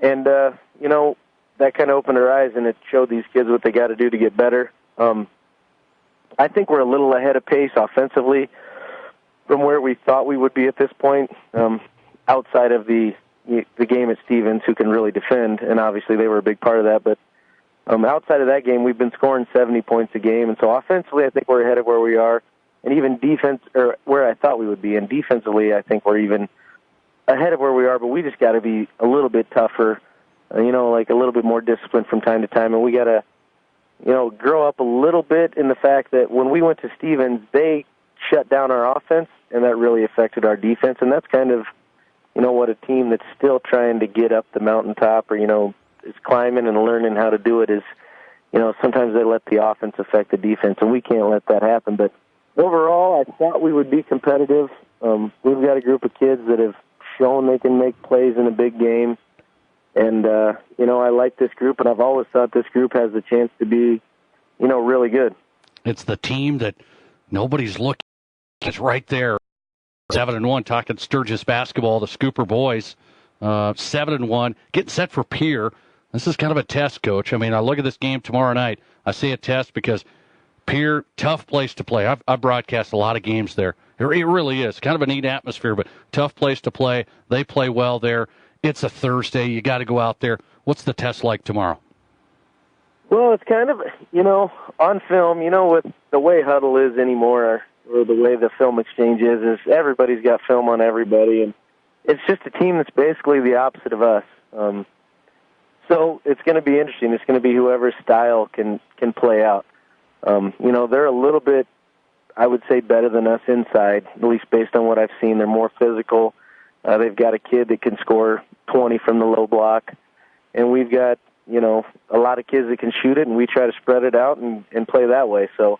And, that kind of opened our eyes, and it showed these kids what they got to do to get better. I think we're a little ahead of pace offensively from where we thought we would be at this point, outside of the game at Stevens, who can really defend, and obviously they were a big part of that. But outside of that game, we've been scoring 70 points a game, and so offensively I think we're ahead of where we are. And even defense, or where I thought we would be, and defensively, I think we're even ahead of where we are. But we just got to be a little bit tougher, a little bit more disciplined from time to time. And we got to, grow up a little bit in the fact that when we went to Stevens, they shut down our offense, and that really affected our defense. And that's kind of, what a team that's still trying to get up the mountaintop, or is climbing and learning how to do it is. sometimes they let the offense affect the defense, and we can't let that happen. But overall, I thought we would be competitive. We've got a group of kids that have shown they can make plays in a big game. And, I like this group, and I've always thought this group has the chance to be, really good. It's the team that nobody's looking. It's right there. 7-1, talking Sturgis basketball, the Scooper boys. 7-1, getting set for Pierre. This is kind of a test, Coach. I mean, I look at this game tomorrow night. I say a test because Pierre, tough place to play. I've broadcast a lot of games there. It really is. Kind of a neat atmosphere, but tough place to play. They play well there. It's a Thursday. You got to go out there. What's the test like tomorrow? Well, it's kind of, on film, with the way Huddle is anymore, or the way the film exchange is everybody's got film on everybody, and it's just a team that's basically the opposite of us. So it's going to be interesting. It's going to be whoever's style can play out. They're a little bit, I would say, better than us inside, at least based on what I've seen. They're more physical. They've got a kid that can score 20 from the low block, and we've got, a lot of kids that can shoot it, and we try to spread it out and play that way. So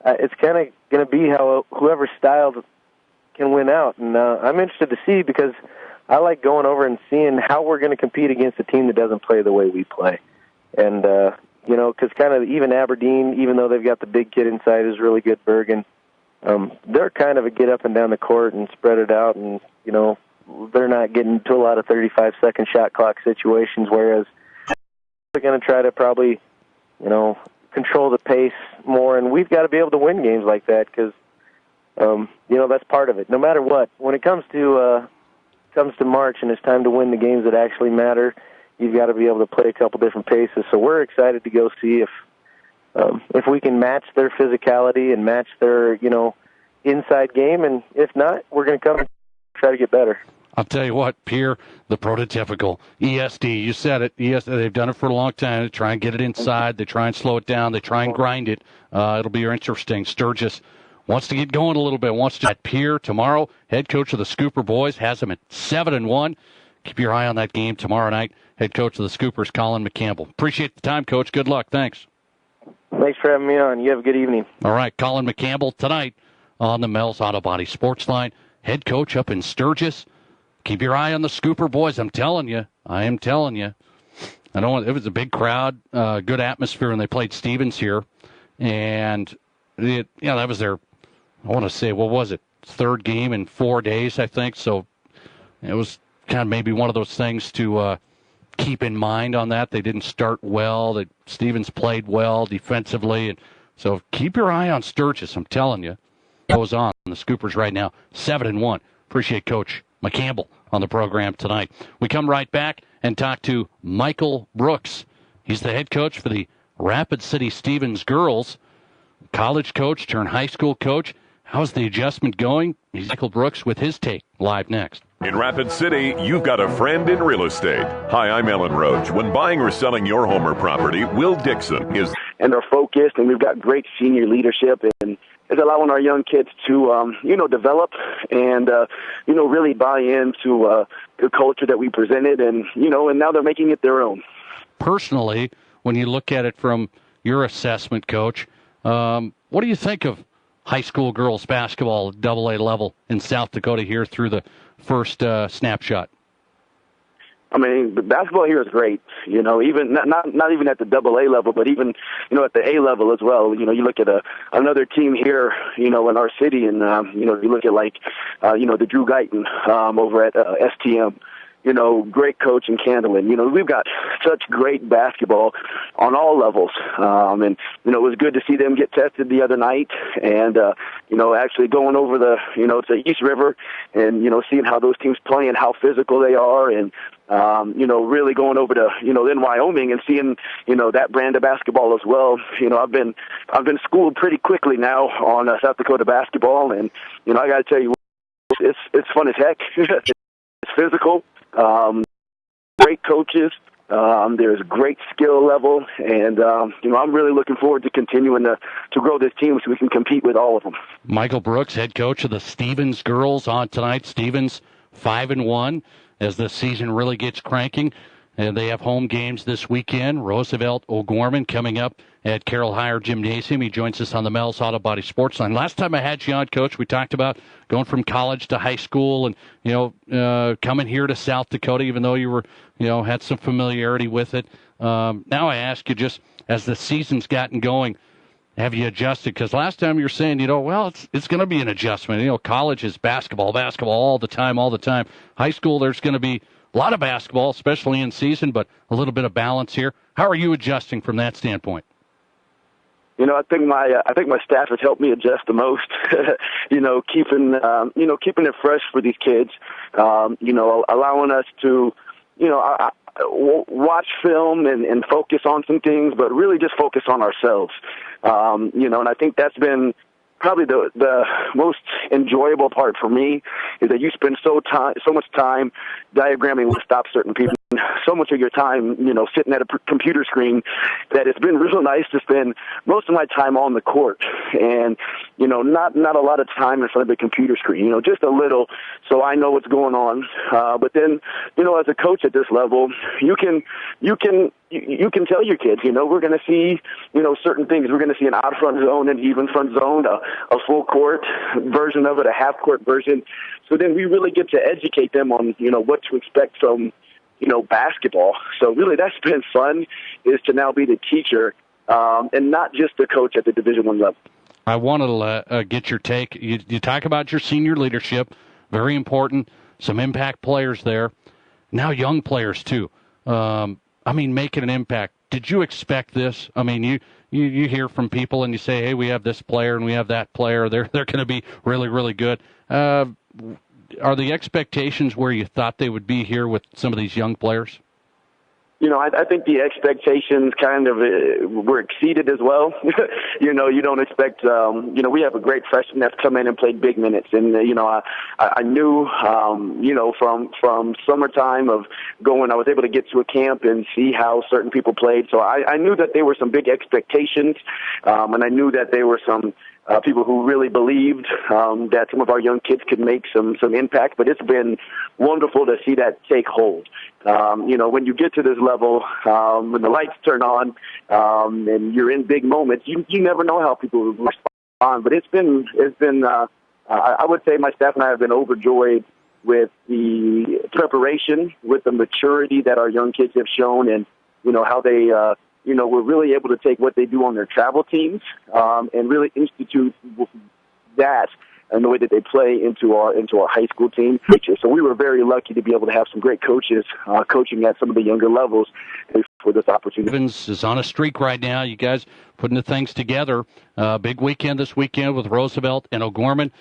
it's kind of going to be how whoever's style can win out. And I'm interested to see because I like going over and seeing how we're going to compete against a team that doesn't play the way we play. And, because kind of even Aberdeen, even though they've got the big kid inside who's really good, Bergen, they're kind of a get up and down the court and spread it out. And, they're not getting to a lot of 35-second shot clock situations, whereas they're going to try to probably, control the pace more. And we've got to be able to win games like that because, that's part of it. No matter what, when it comes to March and it's time to win the games that actually matter, you've got to be able to play a couple different paces. So we're excited to go see if we can match their physicality and match their, inside game. And if not, we're going to come and try to get better. I'll tell you what, Pierre, the prototypical ESD, you said it, they've done it for a long time. They try and get it inside. They try and slow it down. They try and grind it. It'll be interesting. Sturgis wants to get going a little bit, wants to at Pierre tomorrow. Head coach of the Scooper boys has them at 7-1. Keep your eye on that game tomorrow night. Head coach of the Scoopers, Colin McCampbell. Appreciate the time, Coach. Good luck. Thanks. Thanks for having me on. You have a good evening. All right, Colin McCampbell tonight on the Mel's Auto Body Sports Line. Head coach up in Sturgis. Keep your eye on the Scooper boys. I'm telling you. I am telling you. I know it was a big crowd, good atmosphere when they played Stevens here. And, that was their, I want to say, what was it, third game in 4 days, I think. So it was kind of maybe one of those things to keep in mind on that. They didn't start well. Stevens played well defensively. And so keep your eye on Sturgis. I'm telling you. It goes on. The Scoopers right now, 7-1. Appreciate Coach McCampbell on the program tonight. We come right back and talk to Michael Brooks. He's the head coach for the Rapid City Stevens girls. College coach turned high school coach. How's the adjustment going? He's Michael Brooks with his take live next. In Rapid City, you've got a friend in real estate. Hi, I'm Ellen Roach. When buying or selling your home or property, Will Dixon is... And they're focused, and we've got great senior leadership, and it's allowing our young kids to, develop and, really buy into the culture that we presented, and now they're making it their own. Personally, when you look at it from your assessment, Coach, what do you think of high school girls basketball at AA level in South Dakota here through the first snapshot? I mean, the basketball here is great, even not even at the AA level, but even, at the A level as well. You look at another team here, in our city, and, you look at the Drew Guyton over at STM. Great coach in Candleman. We've got such great basketball on all levels. And, it was good to see them get tested the other night and, actually going over to East River and, seeing how those teams play and how physical they are and, really going over to, in Wyoming and seeing, that brand of basketball as well. I've been schooled pretty quickly now on South Dakota basketball. And, I got to tell you, it's fun as heck. It's physical. Great coaches. There's great skill level, and I'm really looking forward to continuing to grow this team so we can compete with all of them. Michael Brooks, head coach of the Stevens girls, on tonight. Stevens 5-1 as the season really gets cranking. And they have home games this weekend. Roosevelt O'Gorman coming up at Carroll Higher Gymnasium. He joins us on the Mel's Auto Body Sports Line. Last time I had you on, Coach, we talked about going from college to high school and, coming here to South Dakota, even though you were, had some familiarity with it. Now I ask you, just as the season's gotten going, have you adjusted? Because last time you were saying, it's going to be an adjustment. College is basketball all the time. High school, there's going to be a lot of basketball, especially in season, but a little bit of balance here. How are you adjusting from that standpoint? I think my staff has helped me adjust the most. Keeping it fresh for these kids. Allowing us to, watch film and focus on some things, but really just focus on ourselves. And I think that's been probably the most enjoyable part for me, is that you spend so much time diagramming what stops certain people, so much of your time, sitting at a computer screen, that it's been real nice to spend most of my time on the court and, not a lot of time in front of the computer screen, just a little, so I know what's going on. But then, as a coach at this level, you can tell your kids, we're going to see, certain things. We're going to see an odd front zone, an even front zone, a full court version of it, a half court version. So then we really get to educate them on, what to expect from, basketball. So really that's been fun, is to now be the teacher and not just the coach at the Division I level. I wanted to get your take. You talk about your senior leadership, very important, some impact players there. Now young players too. Making an impact. Did you expect this? You hear from people and you say, hey, we have this player and we have that player. They're going to be really, really good. Are the expectations where you thought they would be here with some of these young players? I think the expectations kind of were exceeded as well. You don't expect, we have a great freshman that's come in and played big minutes. And, I knew, from summertime of going, I was able to get to a camp and see how certain people played. So I knew that there were some big expectations, and I knew that there were some people who really believed that some of our young kids could make some impact. But it's been wonderful to see that take hold. When you get to this level, when the lights turn on and you're in big moments, you never know how people will respond. But it's been I would say my staff and I have been overjoyed with the preparation, with the maturity that our young kids have shown, and how they we're really able to take what they do on their travel teams and really institute that and the way that they play into our high school team. So we were very lucky to be able to have some great coaches coaching at some of the younger levels for this opportunity. Evans is on a streak right now. You guys putting the things together. Big weekend this weekend with Roosevelt and O'Gorman.